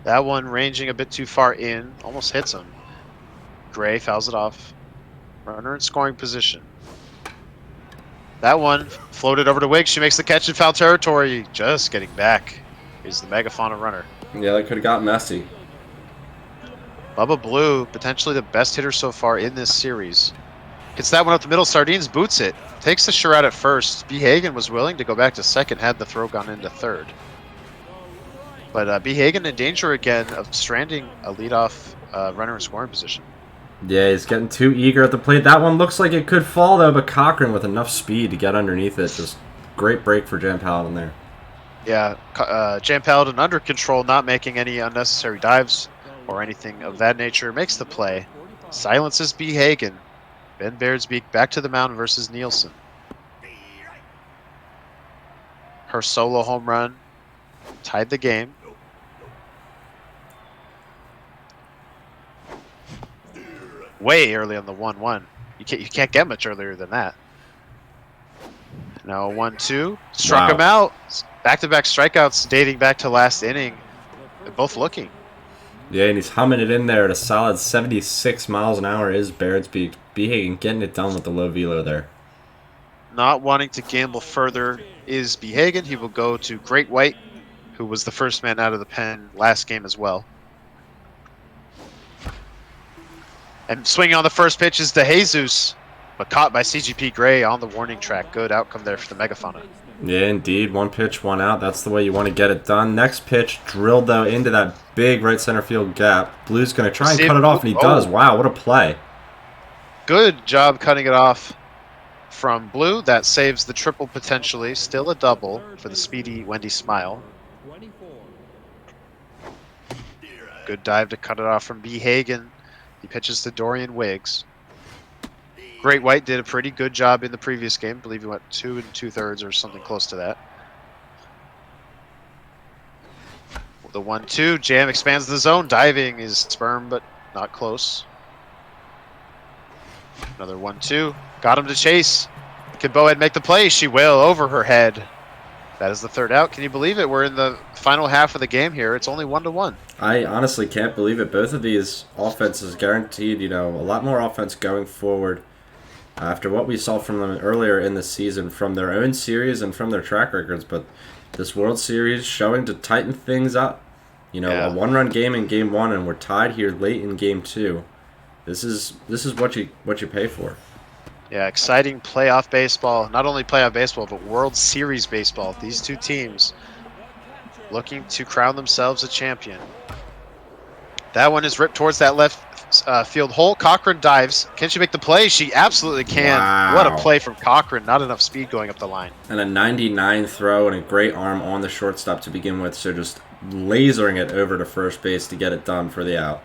That one ranging a bit too far in. Almost hits him. Gray fouls it off. Runner in scoring position. That one floated over to Wiggs. She makes the catch in foul territory. Just getting back is the Megafauna runner. Yeah, that could have got messy. Bubba Blue, potentially the best hitter so far in this series. Gets that one up the middle. Sardines boots it. Takes the sure out at first. B. Hagen was willing to go back to second had the throw gone into third. But B. Hagen in danger again of stranding a leadoff runner in scoring position. Yeah, he's getting too eager at the plate. That one looks like it could fall, though, but Cochran with enough speed to get underneath it. Just great break for JamPaladin there. Yeah, JamPaladin under control, not making any unnecessary dives or anything of that nature. Makes the play. Silences B. Hagen. Ben Beardsbeek back to the mound versus Nielsen. Her solo home run tied the game. Way early on the 1-1. You can't get much earlier than that. Now 1-2. Struck him out. Back-to-back strikeouts dating back to last inning. They're both looking. Yeah, and he's humming it in there at a solid 76 miles an hour is Beardsbeek. B. Hagen getting it done with the low velo there. Not wanting to gamble further is B. Hagen. He will go to Great White, who was the first man out of the pen last game as well. And swinging on the first pitch is DeJesus, but caught by CGP Gray on the warning track. Good outcome there for the Megafauna. Yeah, indeed. One pitch, one out. That's the way you want to get it done. Next pitch drilled, though, into that big right center field gap. Blue's going to try and cut it off, and he does. Wow, what a play. Good job cutting it off from Blue. That saves the triple potentially. Still a double for the speedy Wendy Smile. Good dive to cut it off from B. Hagen. He pitches to Dorian Wiggs. Great White did a pretty good job in the previous game. I believe he went 2 2/3 or something close to that. The 1-2. Jam expands the zone. Diving is sperm, but not close. Another 1-2. Got him to chase. Can Boed make the play? She will over her head. That is the third out. Can you believe it? We're in the final half of the game here. It's only 1-1. I honestly can't believe it. Both of these offenses guaranteed, a lot more offense going forward after what we saw from them earlier in the season from their own series and from their track records. But this World Series showing to tighten things up. A one-run game in game one, and we're tied here late in game two. This is what you pay for. Yeah, exciting playoff baseball. Not only playoff baseball, but World Series baseball. These two teams looking to crown themselves a champion. That one is ripped towards that left field hole. Cochran dives. Can she make the play? She absolutely can. Wow. What a play from Cochran. Not enough speed going up the line. And a 99 throw and a great arm on the shortstop to begin with. So just lasering it over to first base to get it done for the out.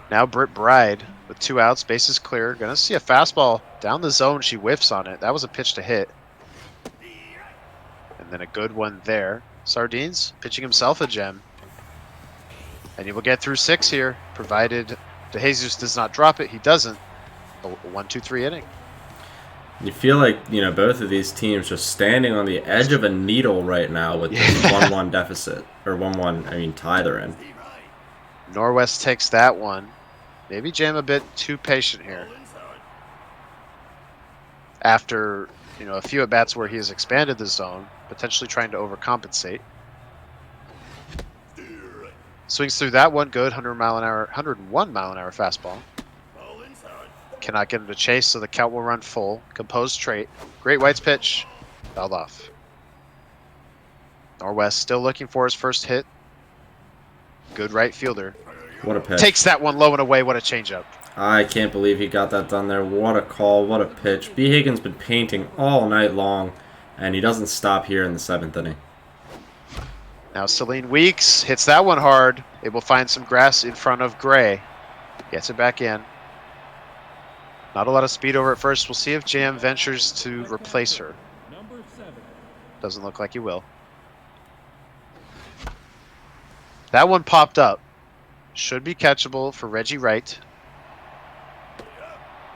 Now Britt Bride with 2 outs. Bases clear. Going to see a fastball down the zone. She whiffs on it. That was a pitch to hit. And then a good one there. Sardines pitching himself a gem. And he will get through 6 here, provided DeJesus does not drop it. He doesn't. A 1-2-3 inning. You feel like, both of these teams just standing on the edge of a needle right now with this 1-1 deficit. Or 1-1, tie they're in. Norwest takes that one. Maybe Jam a bit too patient here. After, a few at-bats where he has expanded the zone, potentially trying to overcompensate. Swings through that one, good, 101 mile an hour fastball. Cannot get him to chase, so the count will run full. Composed trait. Great White's pitch. Fouled off. Norwest still looking for his first hit. Good right fielder. What a pitch. Takes that one low and away. What a changeup. I can't believe he got that done there. What a call. What a pitch. B. Hagen's been painting all night long, and he doesn't stop here in the 7th inning. Now Celine Weeks hits that one hard. Able to find some grass in front of Gray. Gets it back in. Not a lot of speed over at first. We'll see if Jam ventures to replace her. Doesn't look like he will. That one popped up. Should be catchable for Reggie Wright.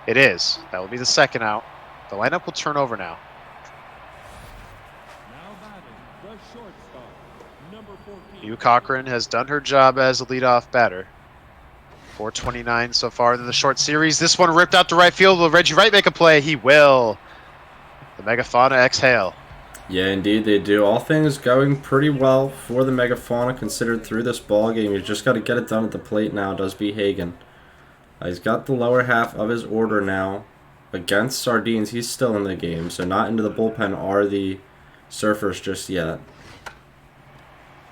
It is. That will be the second out. The lineup will turn over now. Hugh Cochran has done her job as a leadoff batter. 429 so far in the short series. This one ripped out to right field. Will Reggie Wright make a play? He will. The Megafauna exhale. Yeah, indeed they do. All things going pretty well for the Megafauna considered through this ball game. He's just got to get it done at the plate now, does B. Hagen. He's got the lower half of his order now. Against Sardines, he's still in the game, so not into the bullpen are the Surfers just yet.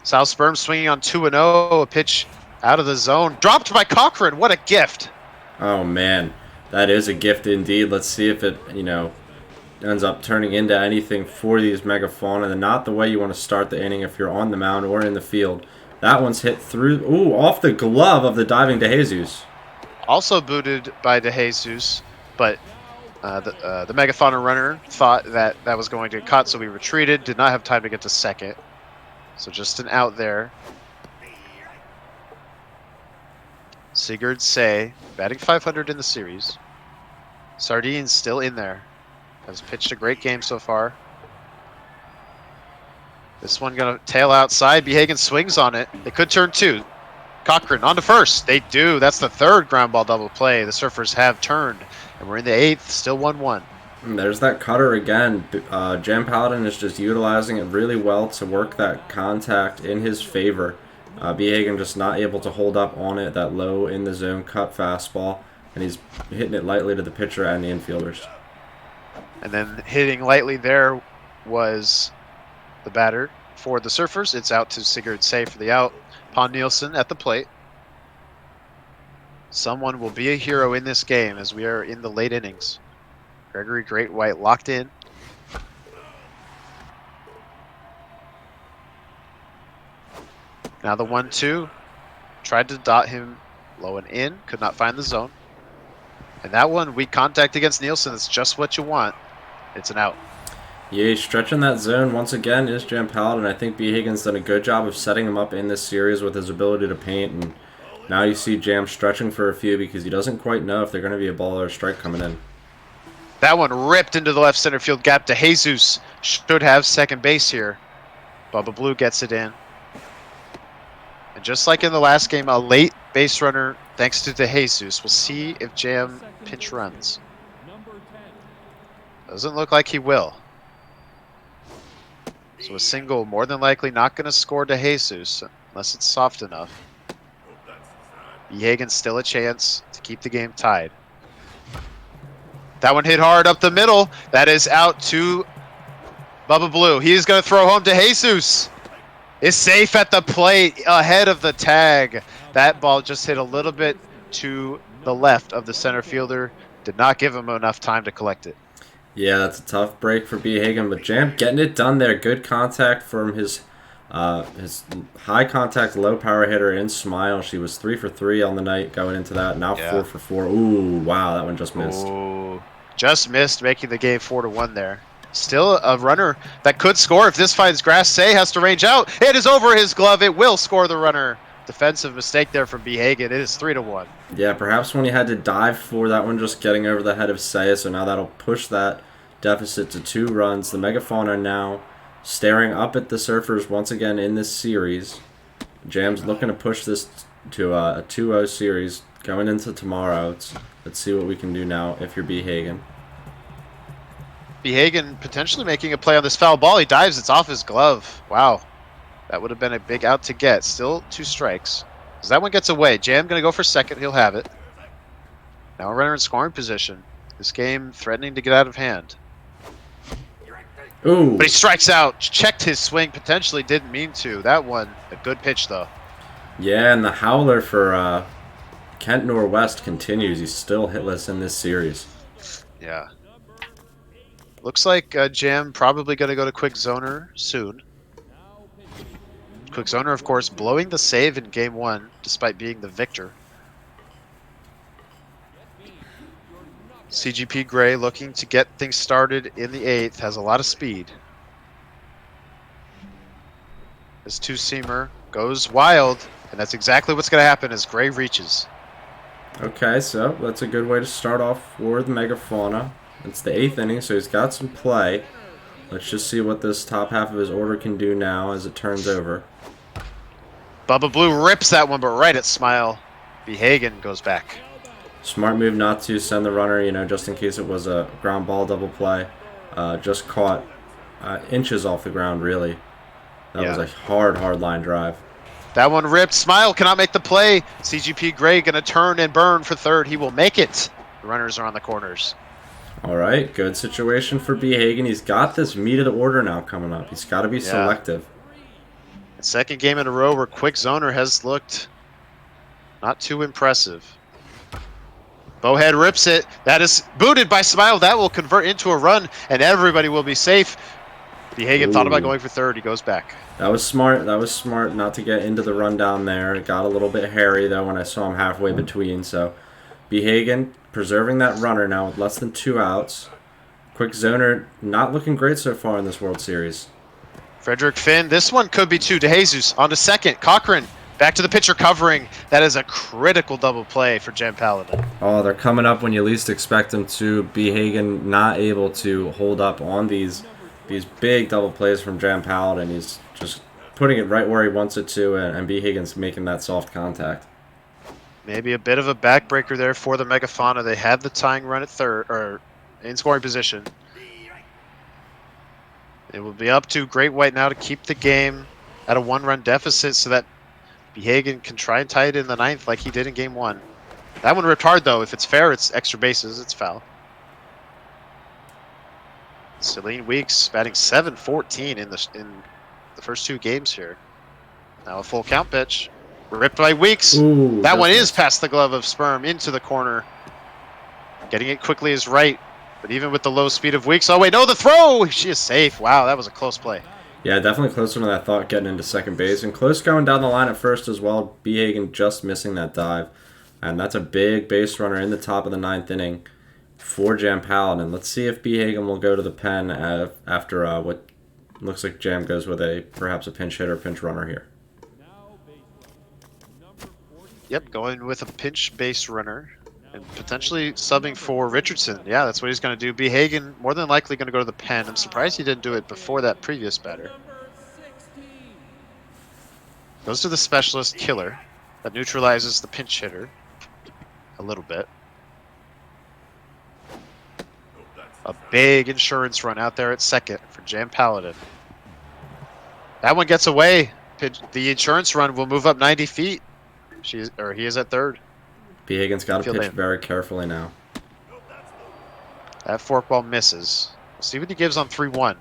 South Sperm swinging on 2-0. A pitch out of the zone. Dropped by Cochran. What a gift. Oh, man. That is a gift indeed. Let's see if it, ends up turning into anything for these Megafauna. And not the way you want to start the inning if you're on the mound or in the field. That one's hit through. Ooh, off the glove of the diving DeJesus. Also booted by DeJesus, but the Megafauna runner thought that was going to get caught, so we retreated. Did not have time to get to second. So just an out there. Sigurd Say, batting 500 in the series. Sardines still in there. Has pitched a great game so far. This one going to tail outside. B. Hagen swings on it. They could turn two. Cochran on to first. They do. That's the third ground ball double play. The Surfers have turned. And we're in the 8th. Still 1-1. There's that cutter again. JamPaladin is just utilizing it really well to work that contact in his favor. B. Hagen just not able to hold up on it, that low in the zone cut fastball, and he's hitting it lightly to the pitcher and the infielders. And then hitting lightly there was the batter for the Surfers. It's out to Sigurd Say for the out. Pon Nielsen at the plate. Someone will be a hero in this game as we are in the late innings. Gregory Great White locked in. Now the 1-2. Tried to dot him low and in. Could not find the zone. And that one, weak contact against Nielsen. It's just what you want. It's an out. Yeah, he's stretching that zone once again is JamPaladin. I think B. Hagen's done a good job of setting him up in this series with his ability to paint. And now you see Jam stretching for a few because he doesn't quite know if they're going to be a ball or a strike coming in. That one ripped into the left center field gap. DeJesus should have second base here. Bubba Blue gets it in. And just like in the last game, a late base runner thanks to DeJesus. We'll see if Jam pinch runs. Doesn't look like he will. So a single more than likely not going to score DeJesus unless it's soft enough. B. Hagen's still a chance to keep the game tied. That one hit hard up the middle. That is out to Bubba Blue. He is going to throw home to Jesus. Is safe at the plate ahead of the tag. That ball just hit a little bit to the left of the center fielder. Did not give him enough time to collect it. Yeah, that's a tough break for B. Hagen, but Jam getting it done there. Good contact from his high contact, low power hitter in Smile. She was 3 for 3 on the night going into that. Now 4 for 4. Ooh, wow, that one just missed. Ooh, just missed, making the game 4-1 there. Still a runner that could score if this finds grass. Say has to range out. It is over his glove. It will score the runner. Defensive mistake there from B. Hagen. It is 3-1. Yeah, perhaps when he had to dive for that one, just getting over the head of Say. So now that'll push that deficit to 2 runs. The Megafauna now staring up at the Surfers once again in this series. Jam's looking to push this to a 2-0 series going into tomorrow. Let's see what we can do now if you're B. Hagen. B. Hagen potentially making a play on this foul ball. He dives. It's off his glove. Wow. That would have been a big out to get. Still 2 strikes. As that one gets away. Jam going to go for second. He'll have it. Now a runner in scoring position. This game threatening to get out of hand. Ooh. But he strikes out. Checked his swing. Potentially didn't mean to. That one, a good pitch though. Yeah, and the howler for Kent Norwest continues. He's still hitless in this series. Yeah. Looks like Jam probably going to go to quick zoner soon. Quick zoner, of course, blowing the save in game one, despite being the victor. CGP Gray looking to get things started in the 8th, has a lot of speed. This two-seamer goes wild, and that's exactly what's going to happen as Gray reaches. Okay, so that's a good way to start off for the Megafauna. It's the 8th inning, so he's got some play. Let's just see what this top half of his order can do now as it turns over. Bubba Blue rips that one, but right at Smile. Behagen goes back. Smart move not to send the runner, just in case it was a ground ball double play. Just caught inches off the ground, really. That was a hard line drive. That one ripped. Smile cannot make the play. CGP Gray going to turn and burn for third. He will make it. The runners are on the corners. All right, good situation for B. Hagen. He's got this meat of the order now coming up. He's got to be selective. Second game in a row where quick zoner has looked not too impressive. Bowhead rips it. That is booted by Smile. That will convert into a run, and everybody will be safe. Behagen thought about going for third. He goes back. That was smart. That was smart not to get into the rundown there. It got a little bit hairy, though, when I saw him halfway between. So Behagen preserving that runner now with less than 2 outs. Quick zoner not looking great so far in this World Series. Frederick Finn. This one could be two. DeJesus on to second. Cochran back to the pitcher covering. That is a critical double play for JamPaladin. Oh, they're coming up when you least expect them to. Behagen not able to hold up on these big double plays from JamPaladin. He's just putting it right where he wants it to, and Behagen's making that soft contact. Maybe a bit of a backbreaker there for the Megafauna. They had the tying run at third, or in scoring position. It will be up to Great White now to keep the game at a 1-run deficit so that Behagen can try and tie it in the 9th like he did in game 1. That one ripped hard, though. If it's fair, it's extra bases. It's foul. Celine Weeks batting .714 in the first 2 games here. Now a full count pitch. Ripped by Weeks. Ooh, that one is past the glove of Sperm into the corner. Getting it quickly is right. But even with the low speed of Weeks, oh wait, no, the throw! She is safe. Wow, that was a close play. Yeah, definitely closer than I thought getting into second base. And close going down the line at first as well. Behagen just missing that dive. And that's a big base runner in the top of the 9th inning for JamPaladin. Let's see if Behagen will go to the pen after what looks like Jam goes with perhaps a pinch hitter, pinch runner here. Yep, going with a pinch base runner and potentially subbing for Richardson. Yeah, that's what he's going to do. Behagen more than likely going to go to the pen. I'm surprised he didn't do it before that previous batter. Goes to the specialist killer. That neutralizes the pinch hitter a little bit. A big insurance run out there at second for JamPaladin. That one gets away. The insurance run will move up 90 feet. He is at third. Behagen's got to pitch very carefully now. That forkball misses. We'll see what he gives on 3-1.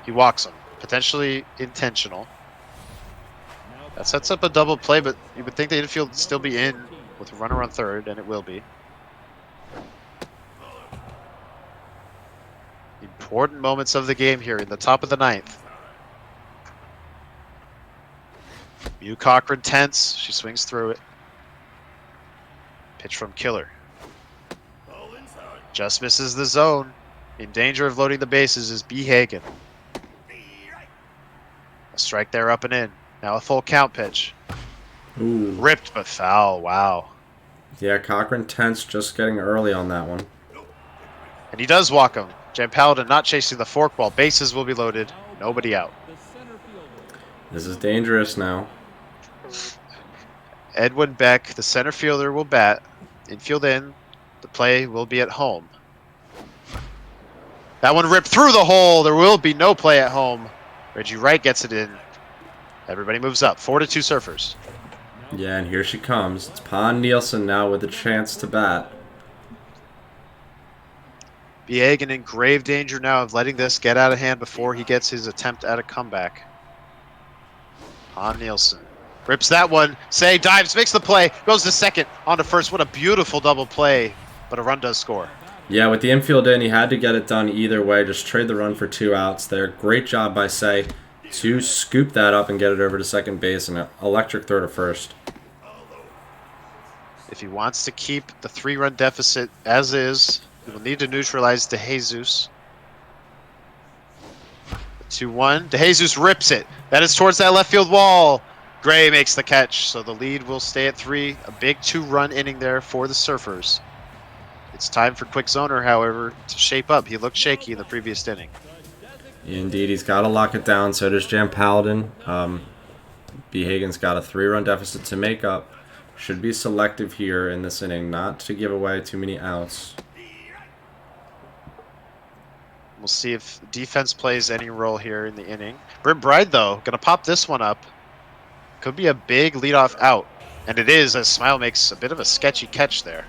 He walks him. Potentially intentional. That sets up a double play, but you would think the infield would still be in with a runner on third, and it will be. Important moments of the game here in the top of the 9th. Mew Cochran tense. She swings through it. Pitch from Killer. Just misses the zone. In danger of loading the bases is Behagen. A strike there up and in. Now a full count pitch. Ooh. Ripped but foul. Wow. Yeah, Cochran tense, just getting early on that one. And he does walk him. JamPaladin not chasing the forkball. Bases will be loaded. Nobody out. This is dangerous now. Edwin Beck, the center fielder, will bat. Infield in. The play will be at home. That one ripped through the hole. There will be no play at home. Reggie Wright gets it in. Everybody moves up. 4-2 Surfers. Yeah, and here she comes. It's Pon Nielsen now with a chance to bat. Behagen in grave danger now of letting this get out of hand before he gets his attempt at a comeback. Pon Nielsen. Rips that one. Say dives, makes the play, goes to second, on to first. What a beautiful double play, but a run does score. Yeah, with the infield in, he had to get it done either way. Just trade the run for 2 outs there. Great job by Say to scoop that up and get it over to second base, and an electric throw to first. If he wants to keep the 3-run deficit as is, he will need to neutralize DeJesus. 2-1. DeJesus rips it. That is towards that left field wall. Gray makes the catch, so the lead will stay at 3. A big 2-run inning there for the Surfers. It's time for Quick Zoner, however, to shape up. He looked shaky in the previous inning. Indeed, he's got to lock it down. So does JamPaladin. B. Hagen's got a 3-run deficit to make up. Should be selective here in this inning, not to give away too many outs. We'll see if defense plays any role here in the inning. Brent Bride, though, going to pop this one up. Could be a big leadoff out. And it is, as Smile makes a bit of a sketchy catch there.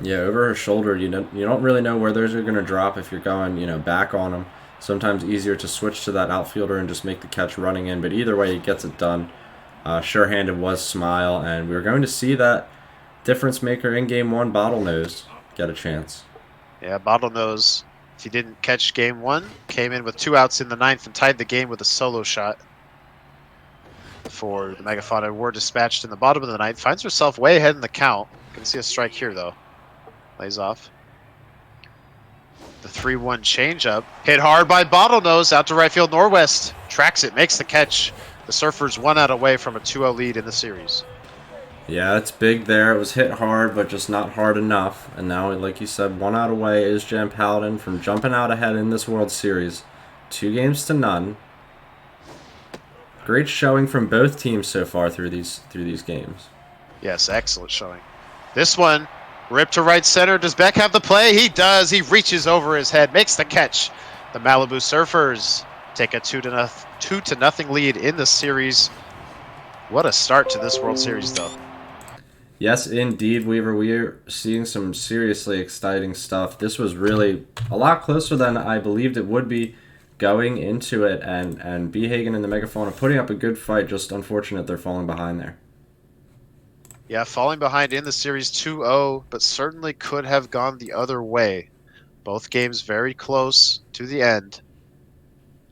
Yeah, over her shoulder, you don't really know where those are going to drop if you're going, back on them. Sometimes easier to switch to that outfielder and just make the catch running in. But either way, he gets it done. Sure-handed was Smile, and we're going to see that difference maker in Game 1, Bottlenose, get a chance. Yeah, Bottlenose, if he didn't catch Game 1, came in with 2 outs in the 9th and tied the game with a solo shot. For the Megafauna, War dispatched in the bottom of the 9th, finds herself way ahead in the count. Can see a strike here, though. Lays off. The 3-1 changeup. Hit hard by Bottlenose out to right field Norwest. Tracks it, makes the catch. The Surfers 1 out away from a 2-0 lead in the series. Yeah, it's big there. It was hit hard, but just not hard enough. And now, like you said, 1 out away is JamPaladin from jumping out ahead in this World Series. 2-0. Great showing from both teams so far through these games. Yes, excellent showing. This one, ripped to right center. Does Beck have the play? He does. He reaches over his head, makes the catch. The Malibu Surfers take a 2-0 lead in the series. What a start to this World Series, though. Yes, indeed, Weaver. We're seeing some seriously exciting stuff. This was really a lot closer than I believed it would be going into it, and B. Hagen and the Megafauna putting up a good fight. Just unfortunate they're falling behind there. Yeah, falling behind in the series 2-0, but certainly could have gone the other way. Both games very close to the end.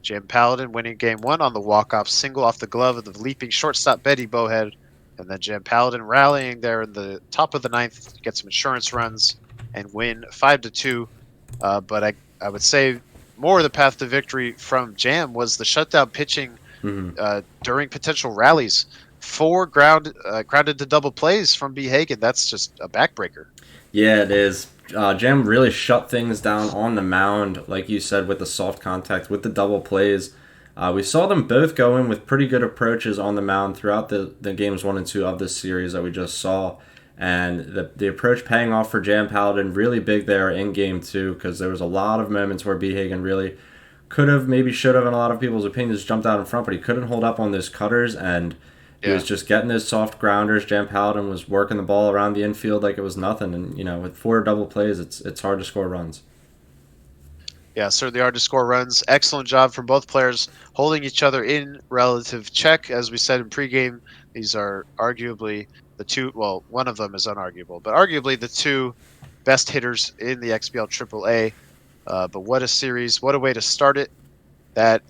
JamPaladin winning Game 1 on the walk-off single off the glove of the leaping shortstop Betty Bowhead. And then JamPaladin rallying there in the top of the 9th to get some insurance runs and win 5-2. But I would say more of the path to victory from Jam was the shutdown pitching during potential rallies. 4 grounded to double plays from B. Hagen. That's just a backbreaker. Yeah, it is. Jam really shut things down on the mound, like you said, with the soft contact, with the double plays. We saw them both go in with pretty good approaches on the mound throughout the games 1 and 2 of this series that we just saw. And the approach paying off for JamPaladin really big there in Game 2, because there was a lot of moments where B. Hagen really could have, maybe should have, in a lot of people's opinions, jumped out in front, but he couldn't hold up on those cutters, and he was just getting those soft grounders. JamPaladin was working the ball around the infield like it was nothing, and with 4 double plays, it's hard to score runs. Yeah, certainly hard to score runs. Excellent job from both players holding each other in relative check. As we said in pregame, these are arguably the two, well, one of them is unarguable, but arguably the 2 best hitters in the XBL AAA. But what a series, what a way to start it. That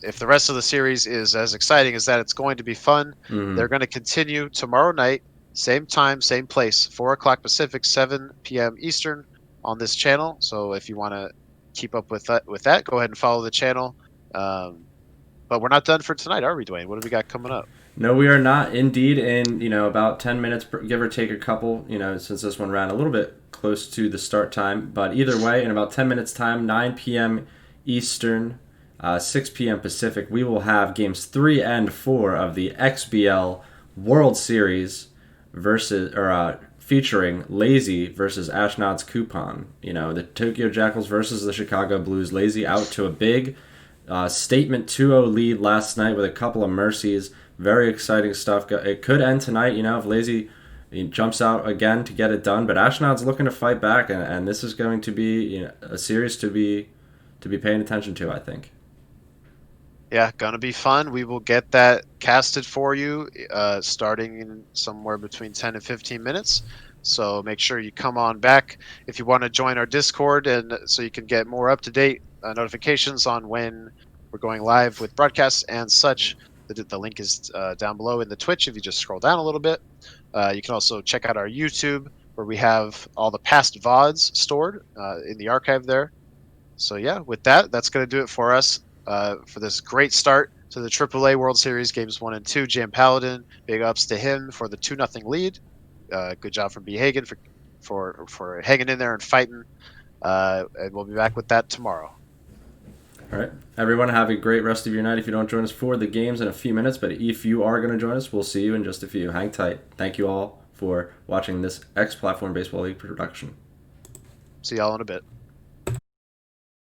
if the rest of the series is as exciting as that, it's going to be fun. They're going to continue tomorrow night, same time, same place, 4 o'clock Pacific, 7 p.m. Eastern on this channel. So if you want to keep up with that, go ahead and follow the channel. But we're not done for tonight, are we, Dwayne? What do we got coming up? No, we are not. Indeed, in about 10 minutes, give or take a couple. Since this one ran a little bit close to the start time, but either way, in about 10 minutes time, 9 p.m. Eastern, 6 p.m. Pacific, we will have games 3 and 4 of the XBL World Series featuring Lazy versus Ashnod's Coupon. The Tokyo Jackals versus the Chicago Blues. Lazy out to a big statement 2-0 lead last night with a couple of mercies. Very exciting stuff. It could end tonight, if Lazy jumps out again to get it done. But Ashnod's looking to fight back, and this is going to be a series to be paying attention to, I think. Yeah, gonna be fun. We will get that casted for you starting in somewhere between 10 and 15 minutes. So make sure you come on back if you want to join our Discord, and so you can get more up to date notifications on when we're going live with broadcasts and such. The link is down below in the Twitch if you just scroll down a little bit. You can also check out our YouTube where we have all the past VODs stored in the archive there. So yeah, with that, that's going to do it for us for this great start to the AAA World Series games 1 and 2. JamPaladin, big ups to him for the 2-0 lead. Good job from B Hagen for hanging in there and fighting. And we'll be back with that tomorrow. All right. Everyone, have a great rest of your night if you don't join us for the games in a few minutes. But if you are going to join us, we'll see you in just a few. Hang tight. Thank you all for watching this X Platform Baseball League production. See y'all in a bit.